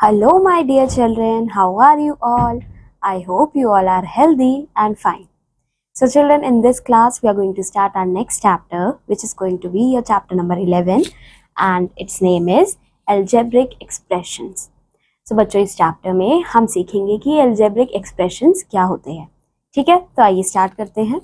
Hello, my dear children. How are you all? I hope you all are healthy and fine. So, children, in this class, we are going to start our next chapter, which is going to be your chapter number 11, and its name is Algebraic Expressions. So, बच्चों इस chapter में हम सीखेंगे कि algebraic expressions क्या होते हैं. ठीक है, तो आइए स्टार्ट करते हैं.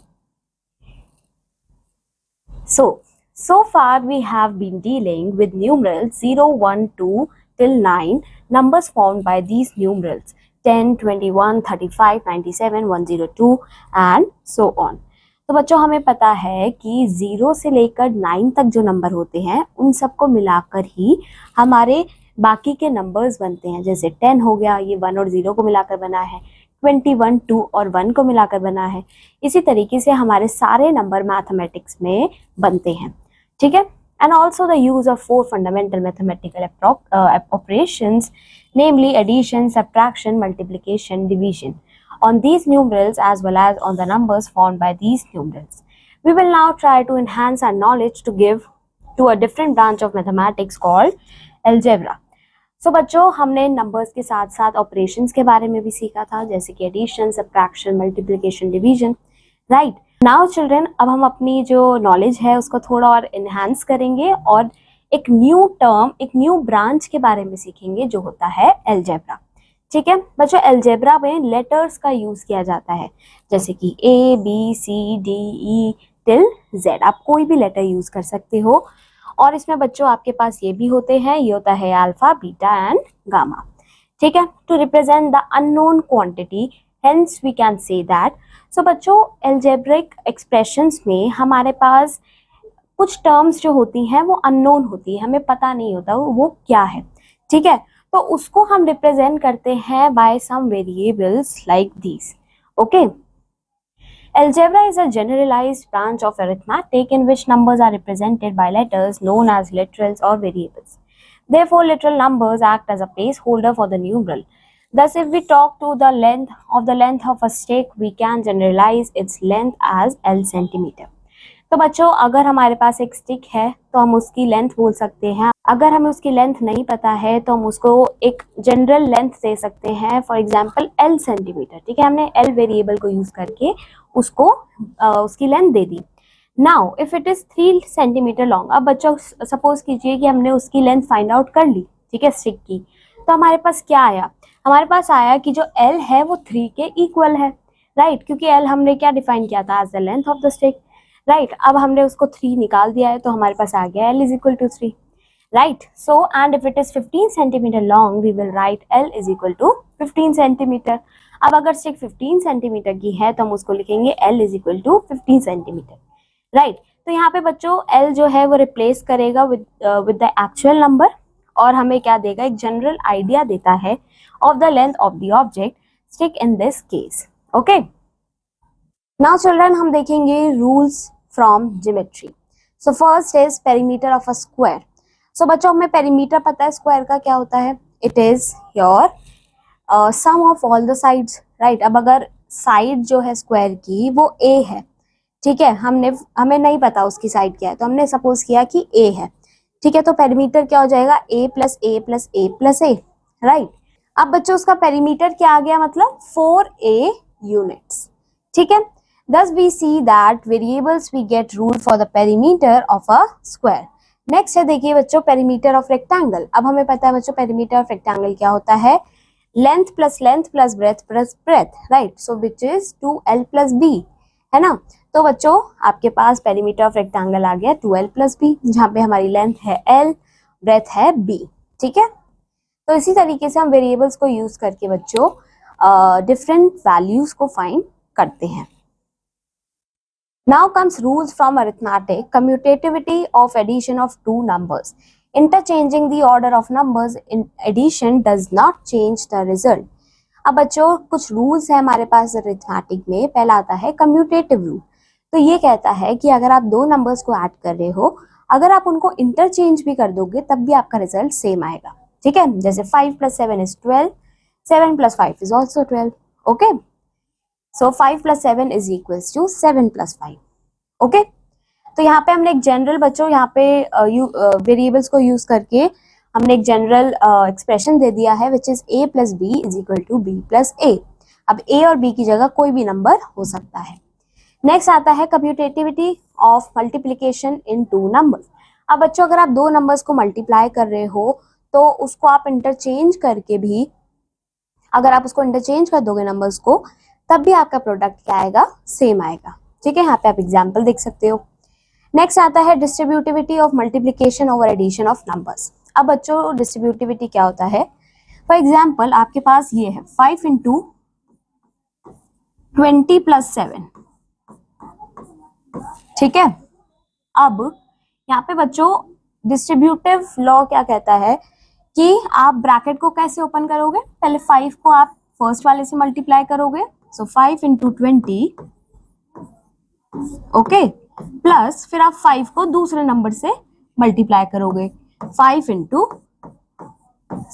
So far we have been dealing with numerals 0, 1, 2 till 9, numbers formed by these numerals 10, 21, 35, 97, 102 and so on. तो बच्चों हमें पता है कि 0 से लेकर 9 तक जो नंबर होते हैं उन सबको मिलाकर ही हमारे बाकी के नंबर्स बनते हैं. जैसे 10 हो गया, ये 1 और 0 को मिलाकर बना है. 21, 2 और 1 को मिलाकर बना है. इसी तरीके से हमारे सारे नंबर मैथमेटिक्स में बनते हैं. ठीक है. And also the use of 4 fundamental mathematical operations, namely addition, subtraction, multiplication, division, on these numerals as well as on the numbers formed by these numerals. We will now try to enhance our knowledge to give to a different branch of mathematics called algebra. So बच्चों हमने numbers के साथ साथ operations के बारे में भी सीखा था, जैसे कि addition, subtraction, multiplication, division. Right now children, अब हम अपनी जो नॉलेज है उसको थोड़ा और इन्हांस करेंगे और एक न्यू टर्म, एक न्यू ब्रांच के बारे में सीखेंगे जो होता है अलजेब्रा. ठीक है बच्चों, अलजेब्रा में लेटर्स का यूज किया जाता है, जैसे कि ए, बी, सी, डी, ई टिल जेड. आप कोई भी लेटर यूज कर सकते हो. और इसमें बच्चों आपके पास ये भी होते हैं, ये होता है अल्फा, बीटा एंड गामा. ठीक है, to represent the unknown quantity, hence we can say that. So बच्चों एल्जेब्रिक एक्सप्रेशंस में हमारे पास कुछ टर्म्स जो होती हैं वो अननोन होती है, हमें पता नहीं होता वो क्या है. ठीक है, तो उसको हम रिप्रेजेंट करते हैं by some variables like these. Okay, algebra is a generalized branch of arithmetic in which numbers are represented by letters known as literals or variables. Therefore, literal numbers act as a placeholder for the numeral. Thus, if we talk to the length of a stick, we can generalize its length as L centimeter. तो बच्चों अगर हमारे पास एक stick है तो हम उसकी length बोल सकते हैं. अगर हमें उसकी लेंथ नहीं पता है तो हम उसको एक जनरल लेंथ दे सकते हैं, फॉर एग्जांपल L सेंटीमीटर. ठीक है, हमने L वेरिएबल को यूज करके उसको उसकी length they the. Now if it is 3 centimetre long, अब बच्चों सपोज कीजिए कि हमने उसकी लेंथ फाइंड आउट कर ली. ठीक है, स्टिक की, तो हमारे पास क्या आया? हमारे पास आया कि जो L है वो 3 के इक्वल है. राइट, क्योंकि L हमने क्या डिफाइन किया था? As the length of the stick. Right, अब हमने उसको 3 निकाल दिया है तो हमारे पास आ गया L is equal to 3. Right, so and if it is 15 centimetre long we will write L is equal to 15 centimetre. अब अगर स्टिक 15 सेंटीमीटर की है तो हम उसको लिखेंगे L is equal to 15 centimetre. Right, तो यहाँ पे बच्चों L जो है वो रिप्लेस करेगा विद द एक्चुअल नंबर और हमें क्या देगा? एक जनरल आइडिया देता है of the length of the object stick in this case. Okay, now children हम देखेंगे rules from geometry. So first is perimeter of a square. So बच्चों हमें पेरीमीटर पता है स्क्वायर का क्या होता है? It is your sum of all the sides. Right, अब अगर साइड जो है स्क्वायर की वो a है, ठीक है, हमें नहीं पता उसकी साइड क्या है तो हमने सपोज किया कि a है. ठीक है, तो पेरीमीटर क्या हो जाएगा? a plus a plus a plus a. Right, अब बच्चों उसका पेरीमीटर क्या आ गया? मतलब 4a यूनिट्स. ठीक है, thus we see that variables we get rule for the perimeter of a square. Next है देखिए बच्चों पेरीमीटर ऑफ रेक्टेंगल. अब हमें पता है बच्चों पेरीमीटर ऑफ रेक्टेंगल क्या होता है? Length plus breadth plus breadth. Right, so which is 2l plus b, है ना. तो बच्चों आपके पास पेरीमीटर ऑफ रेक्टेंगल आ गया 2l प्लस b, जहाँ पे हमारी लेंथ है l, ब्रेथ है b. ठीक है, तो इसी तरीके से हम वेरिएबल्स को यूज करके बच्चों डिफरेंट वैल्यूज को फाइंड करते हैं. Now comes rules from arithmetic, commutativity of addition of two numbers. Interchanging the order of numbers in addition does not change the result. अब बच्चों कुछ रूल्स है हमारे पास अरिथमेटिक में. पहला आता है कम्यूटेटिव रूल. तो ये कहता है कि अगर आप दो नंबर्स को ऐड कर रहे हो, अगर आप उनको इंटरचेंज भी कर दोगे तब भी आपका रिजल्ट सेम आएगा. ठीक है, जैसे 5 plus 7 is 12, 7 plus 5 is also 12. Okay, so 5 plus 7 is equals to 7 plus 5. Okay, तो यहाँ पे हमने एक जनरल बच्चों यहाँ पे वेरिएबल्स को यूज करके हमने एक जनरल एक्सप्रेशन दे दिया है which is a plus b is equal to b plus a. अब a और b की जगह कोई भी नंबर हो सकता है। नेक्स्ट आता है commutativity of multiplication in two numbers. अब बच्चों अगर आप दो नंबर्स को मल्टीप्लाई कर रहे हो तो उसको आप इंटरचेंज करके भी, अगर आप उसको इंटरचेंज कर दोगे नंबर्स को, तब भी आपका प्रोडक्ट क्या आएगा, सेम आएगा। ठीक है, यहाँ पे आप एग्जाम्पल देख सकते हो। नेक्स्ट आता है distributivity of multiplication over addition of numbers. अब बच्चों डिस्ट्रीब्यूटिविटी क्या होता है, फॉर एग्जाम्पल आपके पास ये है 5 इंटू 20 प्लस 7। ठीक है, अब यहाँ पे बच्चों डिस्ट्रीब्यूटिव लॉ क्या कहता है कि आप ब्रैकेट को कैसे ओपन करोगे, पहले 5 को आप फर्स्ट वाले से मल्टीप्लाई करोगे, सो 5 इंटू 20, ओके, प्लस फिर आप 5 को दूसरे नंबर से मल्टीप्लाई करोगे 5 इंटू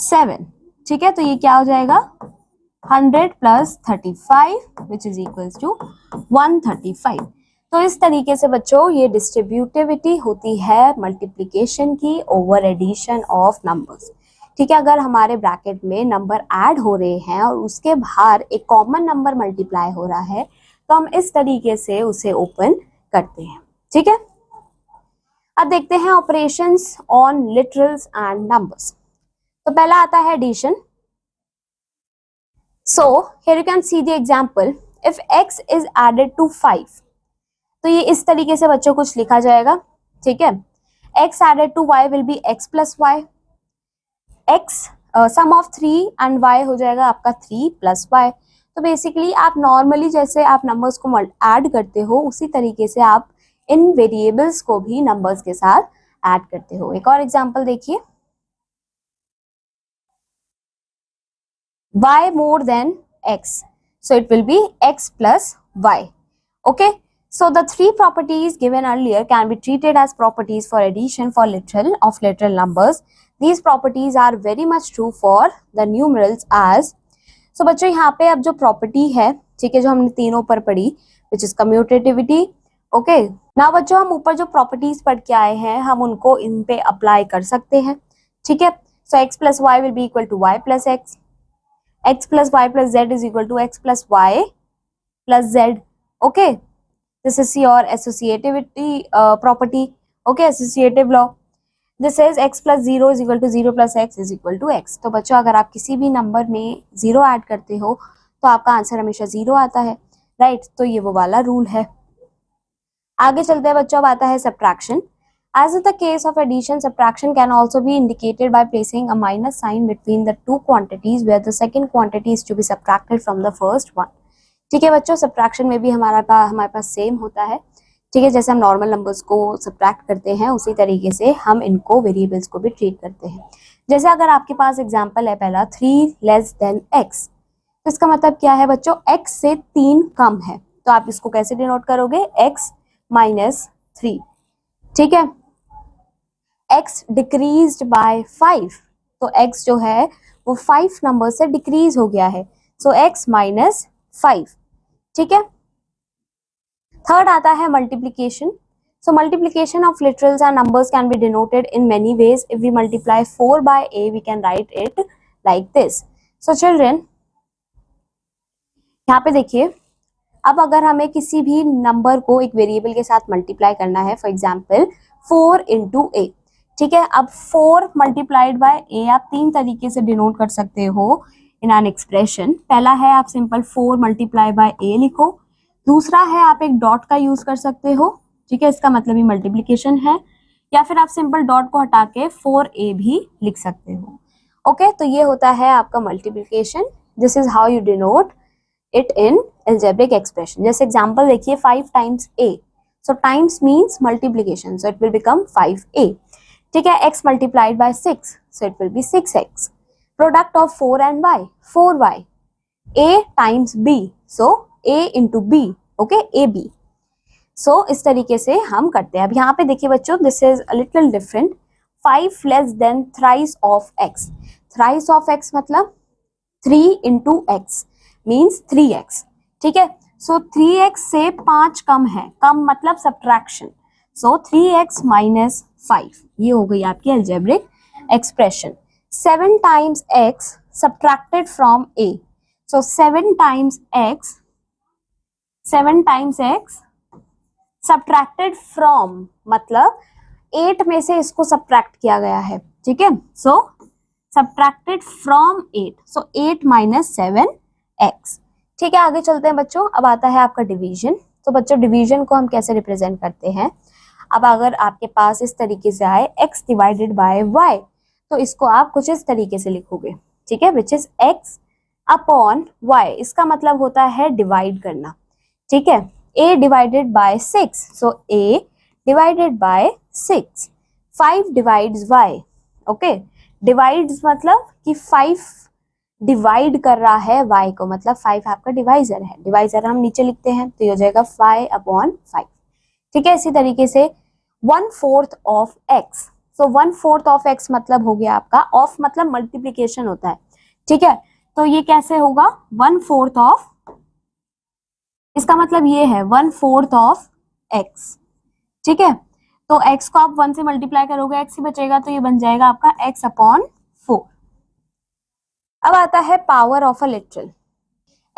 7। ठीक है, तो ये क्या हो जाएगा 100 plus 35 which is equals to 135। तो इस तरीके से बच्चों ये डिस्ट्रीब्यूटिविटी होती है मल्टीप्लिकेशन की ओवर एडिशन ऑफ नंबर्स। ठीक है, अगर हमारे ब्रैकेट में नंबर ऐड हो रहे हैं और उसके बाहर एक कॉमन नंबर मल्टीप्लाई हो रहा है तो हम इस तरीके से उसे ओपन करते हैं। ठीक है, अब देखते हैं operations on literals and numbers. तो पहला आता है addition. So here you can see the example, if x is added to 5, तो ये इस तरीके से बच्चों कुछ लिखा जाएगा। ठीक है, x added to y will be x plus y, x sum of 3 and y हो जाएगा आपका 3 प्लस y। तो बेसिकली आप नॉर्मली जैसे आप नंबर्स को ऐड करते हो उसी तरीके से आप इन वेरिएबल्स को भी नंबर्स के साथ ऐड करते हो। एक और एग्जांपल देखिए, y more than x, so it will be x plus y. Okay, so the three properties given earlier can be treated as properties for addition for literal numbers. These properties are very much true for the numerals as, so बच्चों यहाँ पे अब जो property है, ठीक है, जो हमने तीनों पर पढ़ी which is commutativity. ओके, ना बच्चों हम ऊपर जो प्रॉपर्टीज पढ़ के आए हैं हम उनको इन पे अप्लाई कर सकते हैं। ठीक है, so x plus Y will be equal to Y plus X, x plus y plus z is equal to x plus y plus z. Okay, this is your associativity property. Okay, associative law. This is x plus 0 is equal to 0 plus x is equal to x. तो बच्चों अगर आप किसी भी number में 0 add करते हो तो आपका आंसर हमेशा 0 आता है, राइट? तो ये वो वाला रूल है। आगे चलते हैं बच्चों, अब आता है subtraction. As in the case of addition, subtraction can also be indicated by placing a minus sign between the two quantities where the second quantity is to be subtracted from the first one. ठीक है बच्चों, subtraction में भी हमारे पास same होता है। ठीक है, जैसे हम नॉर्मल नंबर्स को सब्ट्रैक्ट करते हैं उसी तरीके से हम इनको वेरिएबल्स को भी ट्रीट करते हैं। जैसे अगर आपके पास एग्जाम्पल है पहला 3 लेस देन x, तो इसका मतलब क्या है बच्चों, x से 3 कम है, तो आप इसको कैसे डिनोट करोगे, x माइनस 3। ठीक है, x डिक्रीज्ड बाय 5, तो x जो है वो 5 नंबर से डिक्रीज हो गया है, सो x माइनस 5। ठीक है, थर्ड आता है multiplication. So multiplication of literals and numbers can be denoted in many ways. If we multiply 4 by a we can write it like this. So children यहाँ पे देखिए, अब अगर हमें किसी भी नंबर को एक वेरिएबल के साथ मल्टीप्लाई करना है, फॉर एग्जाम्पल 4 इंटू ए, ठीक है, अब 4 मल्टीप्लाइड बाय ए आप 3 तरीके से डिनोट कर सकते हो इन एन एक्सप्रेशन। पहला है आप सिंपल 4 मल्टीप्लाई बाय ए लिखो, दूसरा है आप एक डॉट का यूज कर सकते हो, ठीक है, इसका मतलब ही मल्टीप्लिकेशन है, या फिर आप सिंपल डॉट को हटा के 4a भी लिख सकते हो। ओके, तो ये होता है आपका multiplication. This is how you denote it in algebraic expression. जैसे एग्जाम्पल देखिए 5 times a, so times means multiplication, so it will become 5a. ठीक है, x multiplied by 6, so it will be 6x. Product of 4 and y, 4y. a times b, so a into b, okay, ab. So इस तरीके से हम करते हैं। अब यहाँ पे देखिए बच्चों, this is a little different. 5 less than thrice of x. Thrice of x मतलब 3 into x means 3x. ठीक है, सो 3x से 5 कम है, कम मतलब सब्ट्रैक्शन, सो 3x माइनस 5, ये हो गई आपकी algebraic expression. 7 times x subtracted from a. So 7 times x subtracted from मतलब 8 में से इसको subtract किया गया है, ठीक है. So subtracted from 8. So 8 minus 7x. ठीक है, आगे चलते हैं बच्चों. अब आता है आपका डिवीजन. तो बच्चों डिवीजन को हम कैसे रिप्रेजेंट करते हैं. अब अगर आपके पास इस तरीके से आए x डिवाइडेड बाय y, तो इसको आप कुछ इस तरीके से लिखोगे, ठीक है, which is x upon y. इसका मतलब होता है डिवाइड करना, ठीक है. a divided by 6, so a divided by 6. 5 divides y, okay. Divides मतलब कि 5 डिवाइड कर रहा है y को, मतलब 5 आपका डिवाइजर है. डिवाइजर हम नीचे लिखते हैं, तो ये हो जाएगा 5 अपॉन 5, ठीक है. इसी तरीके से 1/4 of x. So 1/4 of x मतलब हो गया आपका, ऑफ मतलब मल्टीप्लीकेशन होता है, ठीक है. तो ये कैसे होगा, 1/4 ऑफ, इसका मतलब ये है 1/4 ऑफ x, ठीक है. तो x को आप 1 से मल्टीप्लाई करोगे, x ही बचेगा, तो ये बन जाएगा आपका x अपॉन 4. अब आता है power of a literal.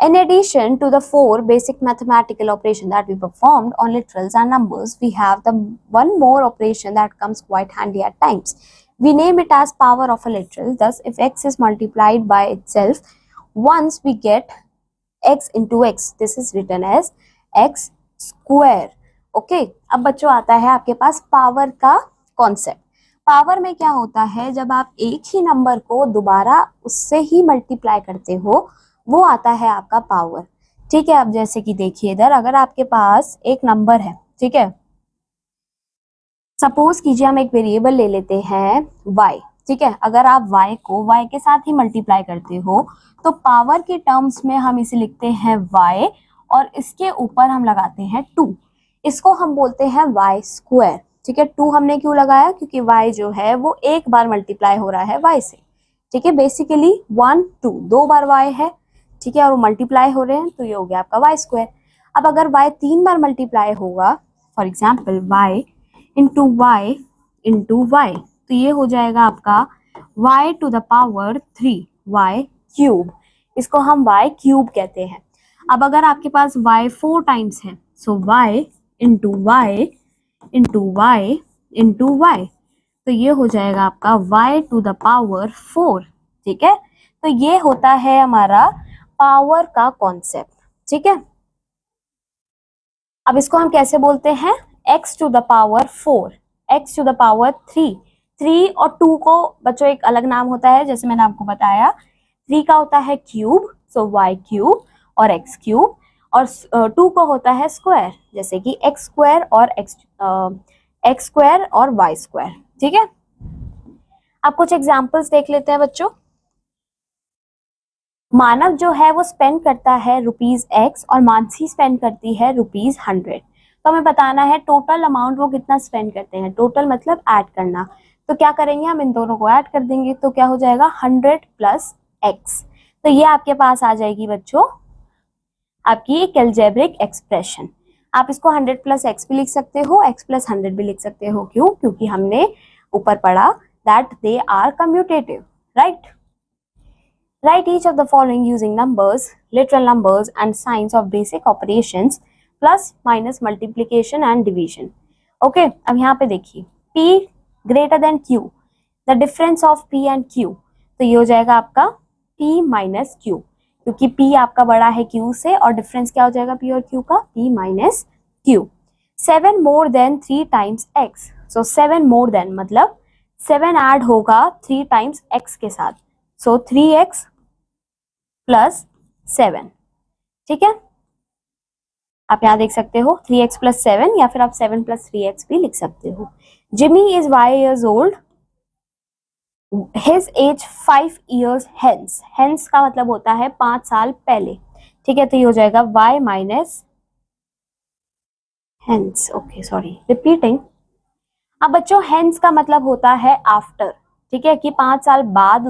In addition to the 4 basic mathematical operation that we performed on literals and numbers, we have the one more operation that comes quite handy at times. We name it as power of a literal. Thus, if x is multiplied by itself, once we get x into x, this is written as x square. Okay. अब बच्चों आता है आपके पास power का concept. Power में क्या होता है, जब आप एक ही नंबर को दोबारा उससे ही मल्टीप्लाई करते हो, वो आता है आपका पावर, ठीक है. अब जैसे कि देखिए इधर, अगर आपके पास एक नंबर है, ठीक है, सपोज कीजिए हम एक वेरिएबल ले लेते हैं y, ठीक है. अगर आप y को y के साथ ही मल्टीप्लाई करते हो, तो पावर के टर्म्स में हम इसे लिखते हैं y, और इसके ऊपर हम लगाते हैं 2. इसको हम बोलते हैं y स्क्वायर, ठीक है. 2 हमने क्यों लगाया, क्योंकि y जो है वो एक बार मल्टीप्लाई हो रहा है y से, ठीक है. बेसिकली 1 2 दो बार y है, ठीक है, और वो मल्टीप्लाई हो रहे हैं, तो ये हो गया आपका y स्क्वायर. अब अगर y 3 बार मल्टीप्लाई होगा, for example y into y into y, तो ये हो जाएगा आपका y to the power 3 y cube. इसको हम y क्यूब कहते हैं. अब अगर आपके पास y 4 टाइम्स है, सो y into y into y into y, तो ये हो जाएगा आपका y टू द पावर 4, ठीक है. तो ये होता है हमारा पावर का कॉन्सेप्ट, ठीक है. अब इसको हम कैसे बोलते हैं, x to the power 4, x to the power 3. 3 और 2 को बच्चों एक अलग नाम होता है, जैसे मैंने आपको बताया. 3 का होता है क्यूब, सो y क्यूब और x क्यूब, और 2 को होता है स्क्वायर, जैसे कि x स्क्वायर और x स्क्वायर और y स्क्वायर, ठीक है. अब कुछ एग्जांपल्स देख लेते हैं बच्चों. मानव जो है वो स्पेंड करता है ₹X और मानसी स्पेंड करती है ₹100. तो हमें बताना है टोटल अमाउंट वो कितना स्पेंड करते हैं. टोटल मतलब ऐड करना, तो क्या करेंगे, हम इन दोनों को ऐड कर देंगे, तो क्या हो जाएगा 100 प्लस x. तो ये आपके पास आ जाएगी बच्चों आपकी एक अलजेब्रिक एक्सप्रेशन. आप इसको 100 प्लस x भी लिख सकते हो, x प्लस 100 भी लिख सकते हो. क्यों, क्योंकि हमने ऊपर पढ़ा that they are commutative, right. Write each of the following using numbers, literal numbers and signs of basic operations plus minus multiplication and division. Okay, अब यहाँ पे देखिए P greater than Q, the difference of P and Q, तो ये हो जाएगा आपका P minus Q, क्योंकि P आपका बड़ा है Q से, और डिफरेंस क्या हो जाएगा P और Q का, P minus Q. 7 more than 3 times x, so 7 more than मतलब 7 ऐड होगा 3 times x के साथ, सो 3x प्लस 7, ठीक है. आप यहाँ देख सकते हो 3x प्लस 7, या फिर आप 7 प्लस 3x भी लिख सकते हो. Jimmy is y years old, his age 5 years hence. hence का मतलब होता है 5 साल पहले, ठीक है. तो ये हो जाएगा y minus hence. Okay, sorry repeating. अब बच्चों hence का मतलब होता है आफ्टर, ठीक है, कि 5 साल बाद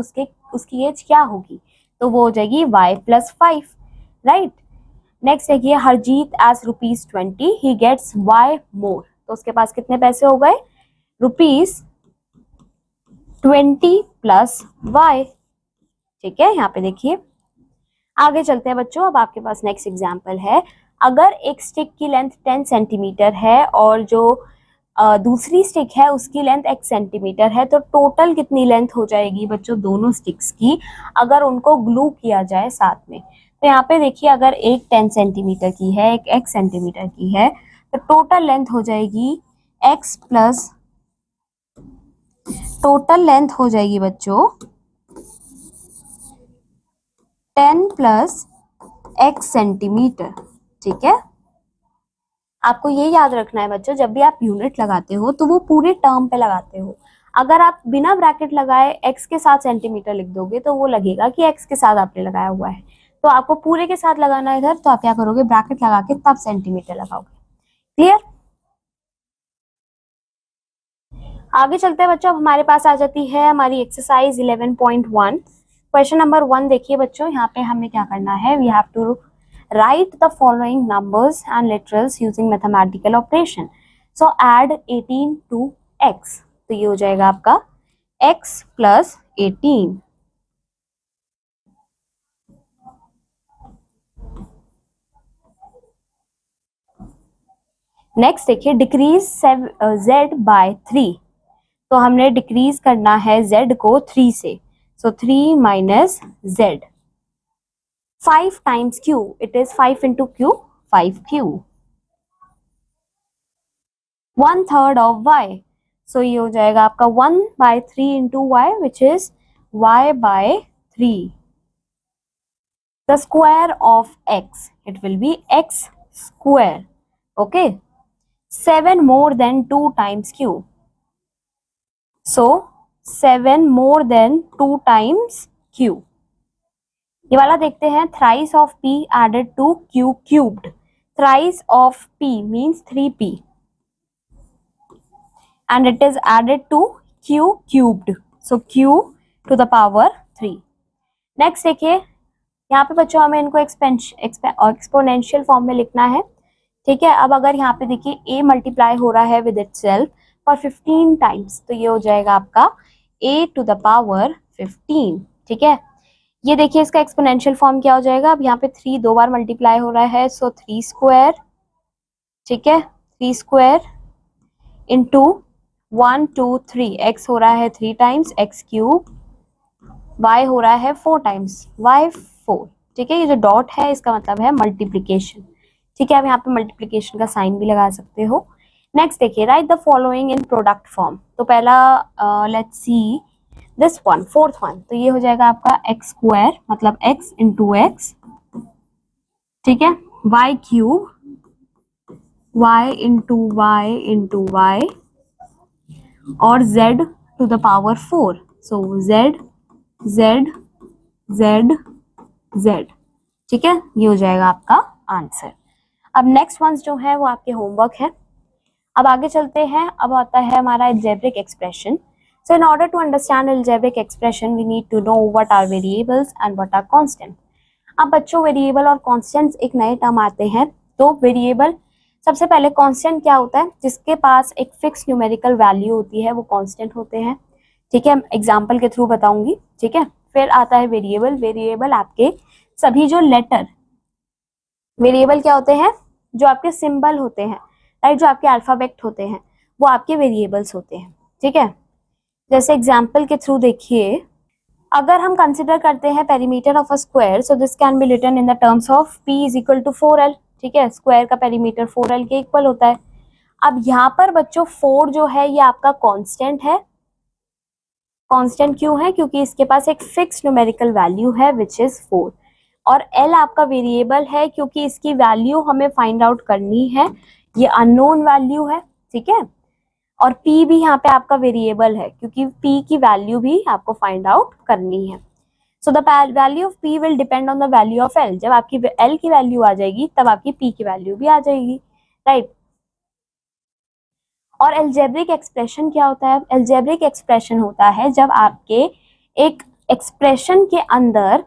उसकी एज क्या होगी, तो वो हो जाएगी y प्लस 5, राइट. नेक्स्ट देखिए हरजीत एज ₹20, ही गेट्स y मोर, तो उसके पास कितने पैसे हो गए, 20 प्लस y। ठीक है, यहाँ पे देखिए आगे चलते हैं बच्चों। अब आपके पास नेक्स्ट एग्जाम्पल है, अगर एक स्टिक की लेंथ 10 सेंटीमीटर है और जो दूसरी स्टिक है उसकी लेंथ x सेंटीमीटर है, तो टोटल कितनी लेंथ हो जाएगी बच्चों दोनों स्टिक्स की अगर उनको ग्लू किया जाए साथ में। तो यहाँ पे देखिए अगर एक 10 सेंटीमीटर की है, एक x सेंटीमीटर की है, तो टोटल लेंथ हो जाएगी x प्लस, टोटल लेंथ हो जाएगी बच्चों 10 प्लस x सेंटीमीटर। ठीक है, आपको ये याद रखना है बच्चों, जब भी आप यूनिट लगाते हो तो वो पूरे टर्म पे लगाते हो। अगर आप बिना ब्रैकेट लगाए x के साथ सेंटीमीटर लिख दोगे तो वो लगेगा कि x के साथ आपने लगाया हुआ है, तो आपको पूरे के साथ लगाना है इधर, तो आप क्या करोगे ब्रैकेट लगा के तब सेंटीमीटर लगाओगे। क्लियर? आगे चलते हैं बच्चों, हमारे पास आ जाती है हमारी एक्सरसाइज 11.1। क्वेश्चन नंबर 1 देखिए बच्चों, यहाँ पे हमें क्या करना है, we have to write the following numbers and literals using mathematical operation. So add 18 to x, तो ये हो जाएगा आपका x plus 18। नेक्स्ट देखिए डिक्रीज z by 3, तो हमने डिक्रीज करना है z को 3 से, so 3 minus z। 5 times q, it is 5 into q, 5q। 1/3 of y, so ये हो जाएगा आपका 1/3 into y, which is y by 3। The square of x, it will be x square, okay। 7 more than 2 times q, so 7 more than 2 times q। ये वाला देखते हैं, thrice of p added to q cubed, thrice of p means 3p and it is added to q cubed, so q to the power 3। Next देखिए यहाँ पे बच्चों हमें इनको एक्सपोनेंशियल फॉर्म में लिखना है। ठीक है, अब अगर यहाँ पे देखिए a मल्टीप्लाई हो रहा है विद इटसेल्फ फॉर 15 टाइम्स, तो ये हो जाएगा आपका a to the power 15। ठीक है, ये देखिए इसका एक्सपोनेंशियल फॉर्म क्या हो जाएगा, अब यहाँ पे 3 दो बार मल्टीप्लाई हो रहा है, सो 3 स्क्वायर। ठीक है, 3 स्क्वायर इंटू 1 2 3, x हो रहा है 3 टाइम्स x क्यूब, y हो रहा है 4 टाइम्स y 4। ठीक है, ये जो डॉट है इसका मतलब है मल्टीप्लिकेशन। ठीक है, आप यहाँ पे मल्टीप्लिकेशन का साइन भी लगा सकते हो। नेक्स्ट देखिए write the following in product form, तो पहला let's see this one, fourth one, तो ये हो जाएगा आपका एक्स स्क्वायर मतलब x इंटू एक्स। ठीक है, y cube, y into Y into Y और z to the power 4, so z z z z। ठीक है, ये हो जाएगा आपका आंसर। अब नेक्स्ट वंस जो है वो आपके होमवर्क है। अब आगे चलते हैं, अब आता है हमारा algebraic expression. So in order to understand algebraic expression we need to know what are variables and what are constant. अब बच्चों वेरिएबल और कांस्टेंट्स एक नए टर्म आते हैं। तो वेरिएबल, सबसे पहले कांस्टेंट क्या होता है, जिसके पास एक फिक्स न्यूमेरिकल वैल्यू होती है वो कांस्टेंट होते हैं। ठीक है, एग्जाम्पल के थ्रू बताऊंगी। ठीक है, फिर आता है वेरिएबल। वेरिएबल आपके सभी जो लेटर, वेरिएबल क्या होते हैं, जो आपके सिंबल होते हैं, राइट, जो आपके अल्फाबेट होते हैं वो आपके वेरिएबल्स होते हैं। ठीक है, जैसे एग्जाम्पल के थ्रू देखिए, अगर हम कंसिडर करते हैं perimeter of a square, so this can be written in the terms of p is equal to 4l। ठीक है, स्क्वायर का पेरीमीटर 4l के इक्वल होता है। अब यहाँ पर बच्चों 4 जो है ये आपका कांस्टेंट है। कांस्टेंट क्यों है, क्योंकि इसके पास एक फिक्स न्यूमेरिकल वैल्यू है विच इज 4। और l आपका वेरिएबल है क्योंकि इसकी वैल्यू हमें फाइंड आउट करनी है, ये अननोन वैल्यू है। ठीक है, और p भी यहाँ पे आपका वेरिएबल है क्योंकि p की वैल्यू भी आपको फाइंड आउट करनी है। So the value of p will depend on the value of l। जब आपकी l की वैल्यू आ जाएगी तब आपकी p की वैल्यू भी आ जाएगी, राइट। और एल्जेब्रिक एक्सप्रेशन क्या होता है, एल्जेब्रिक एक्सप्रेशन होता है जब आपके एक एक्सप्रेशन के अंदर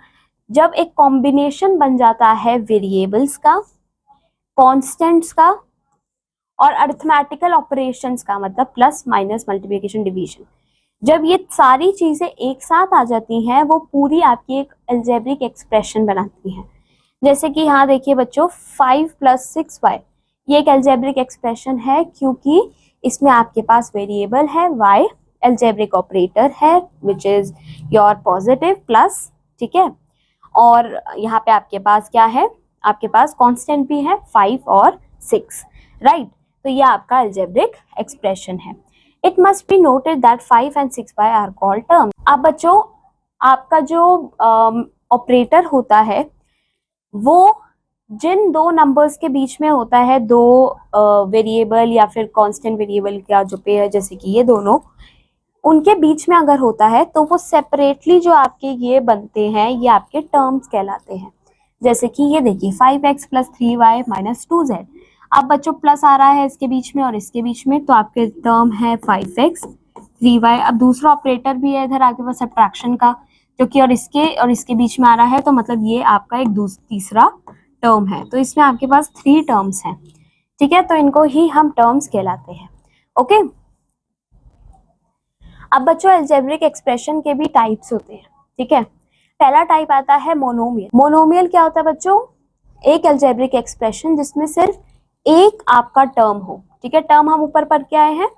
जब एक कॉम्बिनेशन बन जाता है वेरिएबल्स का, कांस्टेंट्स का और अरिथमेटिकल ऑपरेशंस का, मतलब प्लस माइनस मल्टीप्लिकेशन डिवीजन। जब ये सारी चीजें एक साथ आ जाती हैं वो पूरी आपकी एक अलजेब्रिक एक्सप्रेशन बनाती हैं। जैसे कि यहाँ देखिए बच्चों 5 + 6y, ये एक अलजेब्रिक एक्सप्रेशन है क्योंकि इसमें आपके पास वेरिएबल है y, अलजेब्रिक ऑपरेटर है which is your positive plus, ठीक है, और यहाँ पे आपके पास क्या है, आपके पास कांस्टेंट भी है 5 और 6, राइट। तो ये आपका अलजेब्रिक एक्सप्रेशन है। It must be noted that 5 and 6y are called term. अब बच्चों आपका जो ऑपरेटर होता है वो जिन दो नंबर्स के बीच में होता है, दो वेरिएबल या फिर कांस्टेंट वेरिएबल का जो पेयर, जैसे कि ये दोनों, उनके बीच में अगर होता है तो वो सेपरेटली जो आपके ये बनते हैं ये आपके टर्म्स कहलाते हैं। जैसे कि ये देखिए 5x + 3y - 2z। अब बच्चों प्लस आ रहा है इसके बीच में और इसके बीच में, तो आपके टर्म है 5x 3y। अब दूसरा ऑपरेटर भी है इधर आपके पास सब्ट्रैक्शन का, जो कि और इसके बीच में आ रहा है, तो मतलब ये आपका एक तीसरा टर्म है। तो इसमें आपके पास 3 टर्म्स हैं, ठीक है, तो इनको ही हम टर्म्स कहलाते हैं। ओके। अब बच्चों अलजेब्रिक एक्सप्रेशन के भी टाइप्स होते हैं, ठीक है। पहला टाइप आता है मोनोमियल। मोनोमियल क्या होता है बच्चों, एक अलजेब्रिक एक्सप्रेशन जिसमें सिर्फ एक आपका टर्म हो, ठीक है। टर्म हम ऊपर पढ़ के आए हैं,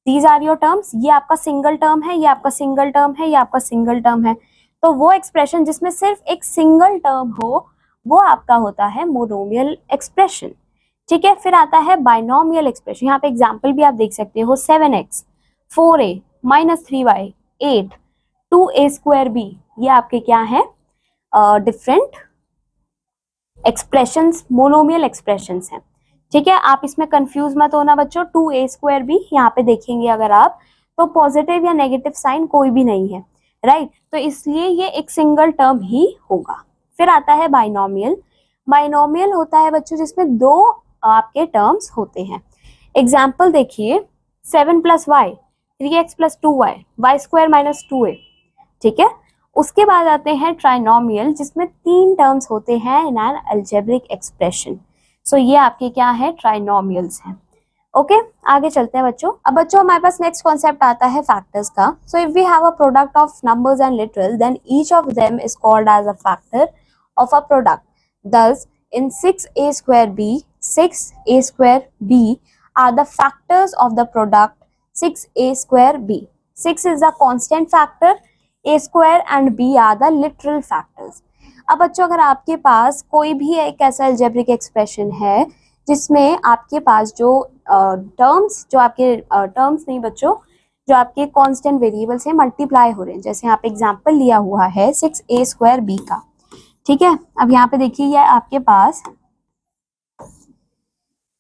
दीज आर योर टर्म्स, ये आपका सिंगल टर्म है, ये आपका सिंगल टर्म है, ये आपका सिंगल टर्म है। तो वो एक्सप्रेशन जिसमें सिर्फ एक सिंगल टर्म हो वो आपका होता है मोनोमियल एक्सप्रेशन, ठीक है। फिर आता है बाइनोमियल एक्सप्रेशन। यहाँ पे एग्जांपल भी आप देख सकते हो, 7x 4a - 3y 8 2a² ये आपके क्या है, डिफरेंट एक्सप्रेशंस, मोनोमियल एक्सप्रेशंस हैं, ठीक है। आप इसमें कंफ्यूज मत होना बच्चों। 2a² यहाँ पे देखेंगे अगर आप, तो पॉजिटिव या नेगेटिव साइन कोई भी नहीं है, राइट। तो इसलिए ये एक सिंगल टर्म ही होगा। फिर आता है बाइनोमियल। बाइनोमियल होता है बच्चों जिसमें दो आपके टर्म्स होते हैं। एग्जाम्पल देखिए 7 + y 3x + 2y y² - 2a, ठीक है। उसके बाद आते हैं ट्राइनोमियल जिसमें 3 टर्म्स होते हैं इन एन अलजेब्रिक एक्सप्रेशन। सो ये आपके क्या है, ट्राइनोमियल्स हैं। ओके, आगे चलते हैं बच्चों। अब बच्चों हमारे पास नेक्स्ट कॉन्सेप्ट आता है फैक्टर्स का। So if we have a product of numbers and literal then each of them is called as a factor of a product. Thus in 6a²b 6a²b are the factors of the product 6a²b. 6 is the constant factor, a² and b are the literal factors. अब बच्चों अगर आपके पास कोई भी एक ऐसा algebraic expression है जिसमें आपके पास जो टर्म्स, जो आपके टर्म्स नहीं बच्चों, जो आपके कांस्टेंट वेरिएबल्स हैं मल्टीप्लाई हो रहे हैं, जैसे यहाँ पे एग्जांपल लिया हुआ है 6a²b का, ठीक है। अब यहाँ पे देखिए ये आपके पास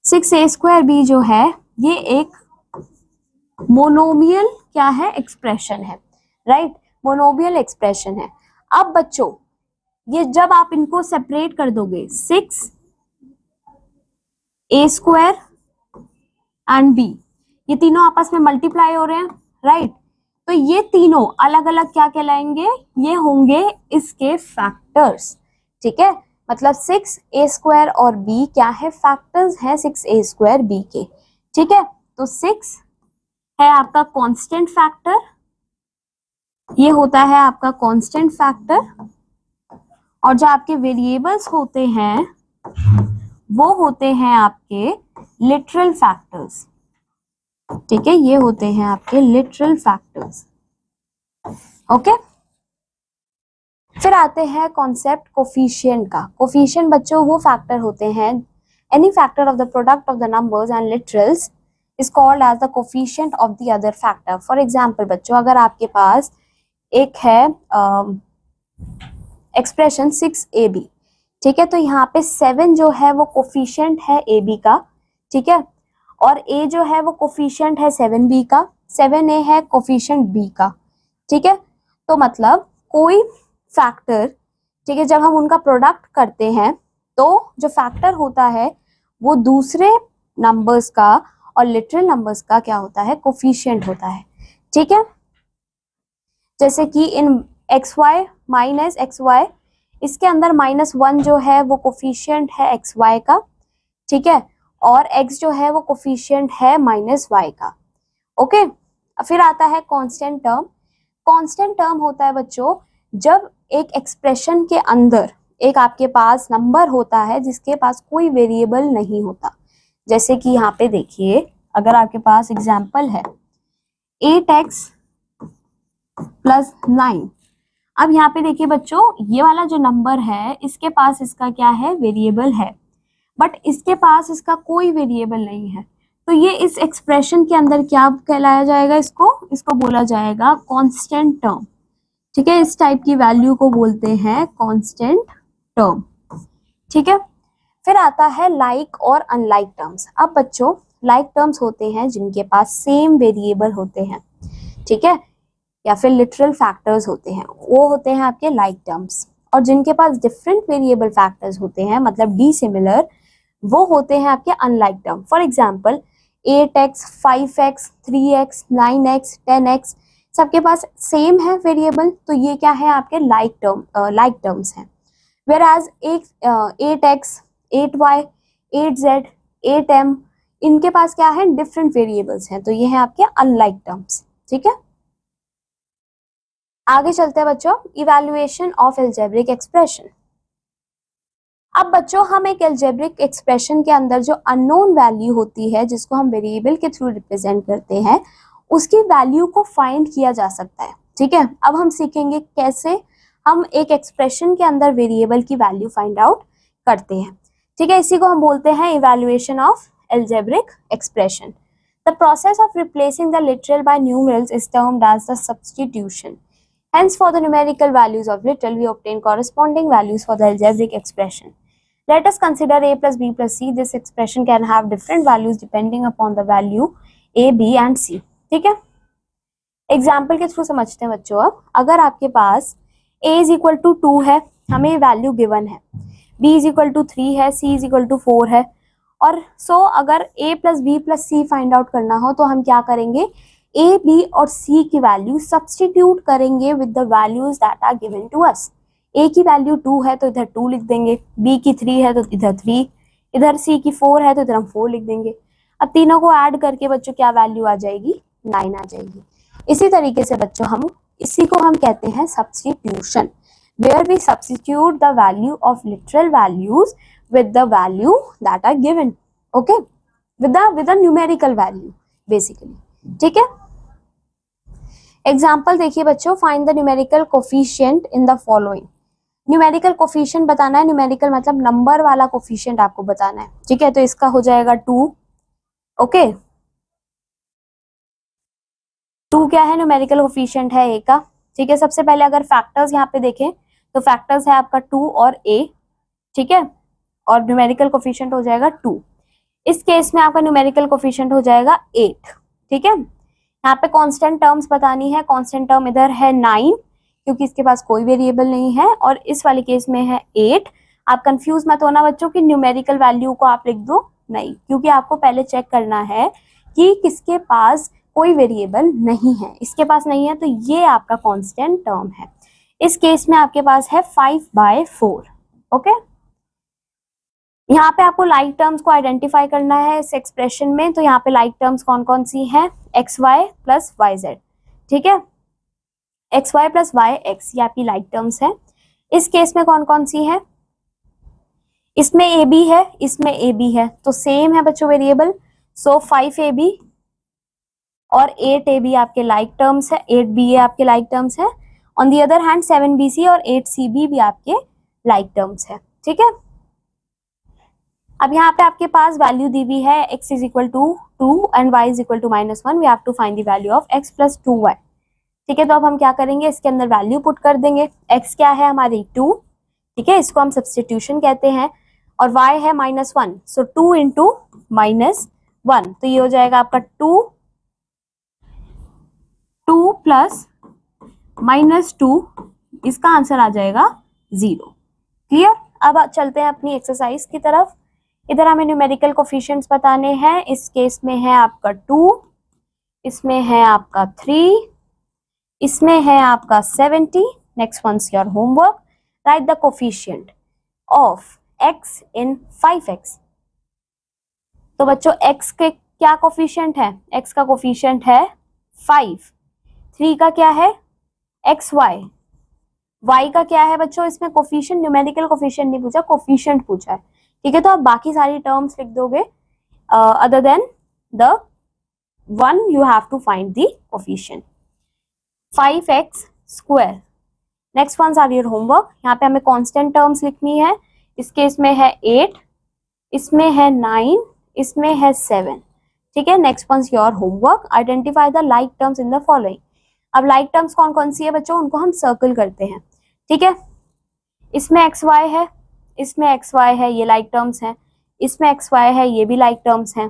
6a²b जो है ये एक मोनोमियल क्या है, एक्सप्रेशन है, राइट, मोनोमियल एक्सप्रेशन है। अब बच्चों ये जब आप इनको सेपरेट कर दोगे 6a² एंड b, ये तीनों आपस में मल्टीप्लाई हो रहे हैं, राइट। तो ये तीनों अलग अलग क्या कहलाएंगे, ये होंगे इसके फैक्टर्स, ठीक है। मतलब 6a² और b क्या है, फैक्टर्स है 6a²b के, ठीक है। तो 6 है आपका कांस्टेंट फैक्टर, ये होता है आपका कांस्टेंट फैक्टर, और जो आपके वेरिएबल्स होते हैं वो होते हैं आपके लिटरल फैक्टर्स, ठीक है, ये होते हैं आपके लिटरल फैक्टर्स। ओके, फिर आते हैं कॉन्सेप्ट कोफिशिएंट का। कोफिशिएंट बच्चों वो फैक्टर होते हैं, any factor of the product of the numbers and literals is called as the coefficient of the other factor. For example बच्चों अगर आपके पास एक है एक्सप्रेशन 6ab, ठीक है, तो यहाँ पे 7 जो है वो कोफिशिएंट है ab का, ठीक है, और a जो है वो कोफिशिएंट है 7b का, 7a है कोफिशिएंट b का, ठीक है। तो मतलब कोई फैक्टर, ठीक है, जब हम उनका प्रोडक्ट करते हैं तो जो फैक्टर होता है वो दूसरे नंबर्स का और लिटरल नंबर्स का क्या होता है, कोफिशिएंट होता है, ठीक है। जैसे कि इन xy माइनस xy, इसके अंदर -1 जो है वो कोफिशिएंट है xy का, ठीक है, और x जो है वो कोफिशिएंट है -y का। ओके, फिर आता है कांस्टेंट टर्म। कांस्टेंट टर्म होता है बच्चों जब एक एक्सप्रेशन के अंदर एक आपके पास नंबर होता है जिसके पास कोई वेरिएबल नहीं होता। जैसे कि यहाँ पे देखिए, अगर आपके पास एग्जाम्पल है 8x प्लस 9। अब यहाँ पे देखिए बच्चों, ये वाला जो नंबर है इसके पास इसका क्या है, वेरिएबल है, बट इसके पास इसका कोई वेरिएबल नहीं है। तो ये इस एक्सप्रेशन के अंदर क्या कहलाया जाएगा, इसको बोला जाएगा कांस्टेंट टर्म। ठीक है, इस टाइप की वैल्यू को बोलते हैं कांस्टेंट टर्म। ठीक है, फिर आता है लाइक और अनलाइक टर्म्स। अब बच्चों लाइक टर्म्स होते हैं जिनके पास सेम वेरिएबल होते हैं, ठीक है, या फिर लिटरल फैक्टर्स होते हैं, वो होते हैं आपके लाइक टर्म्स। और जिनके पास डिफरेंट वेरिएबल फैक्टर्स होते हैं, मतलब डिसिमिलर, वो होते हैं आपके unlike term. For example 8x, 5x, 3x, 9x, 10x सबके पास सेम है वेरिएबल, तो ये क्या है आपके लाइक टर्म्स हैं। Whereas 8x, 8y, 8z, 8m इनके पास क्या है, डिफरेंट वेरिएबल्स हैं, तो ये है आपके अनलाइक टर्म्स। ठीक है, आगे चलते हैं बच्चों, इवैल्यूएशन ऑफ एल्जेब्रिक एक्सप्रेशन। अब बच्चों हम एक एल्जेब्रिक एक्सप्रेशन के अंदर जो अननोन वैल्यू होती है, जिसको हम वेरिएबल के थ्रू रिप्रेजेंट करते हैं, उसकी वैल्यू को फाइंड किया जा सकता है। ठीक है, अब हम सीखेंगे कैसे हम एक एक्सप्रेशन के अंदर वेरिएबल की वैल्यू फाइंड आउट करते हैं। ठीक है, इसी को हम बोलते हैं evaluation of algebraic expression. The process of replacing the literal by numerals is termed as the substitution. Hence, for the numerical values of literal, we obtain corresponding values for the algebraic expression. Let us consider a plus b plus c. This expression can have different values depending upon the value a, b and c. ठीक है, example के through समझते हैं बच्चों। अब अगर आपके पास a is equal to 2 है, हमें वैल्यू गिवन है, b इज इक्वल टू 3 है, c इज इक्वल टू 4 है, और अगर a plus b plus c find out करना हो तो हम क्या करेंगे, A, B और C की वैल्यू सब्स्टिट्यूट करेंगे with the values that are given to us. A की वैल्यू 2 है तो इधर 2 लिख देंगे, B की 3 है तो इधर 3, इधर C की 4 है तो इधर हम 4 लिख देंगे। अब तीनों को ऐड करके बच्चों क्या वैल्यू आ जाएगी, 9 आ जाएगी। इसी तरीके से बच्चों इसी को हम कहते हैं substitution, where we substitute the value of literal values with the value that are given, okay, with the numerical value basically. ठीक है, एग्जाम्पल देखिए बच्चों, find the numerical coefficient in the following. Numerical coefficient बताना है, numerical मतलब number वाला coefficient आपको बताना है। ठीक है, तो इसका हो जाएगा 2, ओके, 2 क्या है, न्यूमेरिकल कोफिशिएंट है a का। ठीक है, सबसे पहले अगर फैक्टर्स यहाँ पे देखें तो फैक्टर्स है आपका 2 और a, ठीक है, और न्यूमेरिकल कोफिशिएंट हो जाएगा 2। इस केस में आपका न्यूमेरिकल कोफिशिएंट हो जाएगा 8। ठीक है, यहाँ पे कांस्टेंट टर्म्स बतानी है। कांस्टेंट टर्म इधर है 9 क्योंकि इसके पास कोई वेरिएबल नहीं है, और इस वाले केस में है 8। आप कंफ्यूज मत होना बच्चों कि न्यूमेरिकल वैल्यू को आप लिख दो, नहीं, क्योंकि आपको पहले चेक करना है कि किसके पास कोई वेरिएबल नहीं है। इसके पास नहीं है तो ये आपका कांस्टेंट टर्म है। इस केस में आपके पास है 5/4, ओके। यहाँ पे आपको लाइक टर्म्स को आइडेंटिफाई करना है इस एक्सप्रेशन में, तो यहाँ पे लाइक टर्म्स कौन कौन सी हैं, X Y plus Y Z. ठीक है, X Y plus Y X, ये आपकी लाइक टर्म्स है। इस केस में कौन कौन सी है, इसमें ए बी है, इसमें ए बी है, तो सेम है बच्चों वेरिएबल, सो 5ab और 8ab आपके लाइक टर्म्स है, 8ba आपके लाइक टर्म्स है। On the other hand 7bc और 8cb भी आपके लाइक टर्म्स है। ठीक है, अब यहाँ पे आपके पास वैल्यू दी हुई है x is equal to 2 and y is equal to -1। We have to find the value of x plus 2y। ठीक है, तो अब हम क्या करेंगे, इसके अंदर वैल्यू पुट कर देंगे। x क्या है हमारी 2, ठीक है, इसको हम सब्स्टिट्यूशन कहते हैं, और y है -1, सो 2 इंटू -1, तो ये हो जाएगा आपका 2 प्लस -2, इसका आंसर आ जाएगा 0। क्लियर, अब चलते हैं अपनी एक्सरसाइज की तरफ। इधर हमें न्यूमेरिकल कोफिशिएंट्स बताने हैं। इस केस में है आपका 2, इसमें है आपका 3, इसमें है आपका 70। Next ones your homework, write the coefficient of x in 5x। तो बच्चों x के क्या कोफिशिएंट है, x का कोफिशिएंट है 5। 3 का क्या है, एक्स वाई। y का क्या है बच्चों, इसमें कोफिशिएंट, न्यूमेरिकल कोफिशिएंट नहीं पूछा, कोफिशिएंट पूछा है। ठीक है, तो आप बाकी सारी टर्म्स लिख दोगे other than the one you have to find the coefficient. 5x square. Next ones are your homework. यहाँ पे हमें कांस्टेंट टर्म्स लिखनी है। इसके इसमें है 8, इसमें है 9, इसमें है 7। ठीक है, next ones your homework, identify the like terms in the following. अब लाइक टर्म्स कौन कौन सी है बच्चों, उनको हम सर्कल करते हैं। ठीक है, इसमें एक्स वाई है, इसमें एक्स वाई है, ये लाइक टर्म्स हैं। इसमें एक्स वाई है, ये भी लाइक टर्म्स हैं।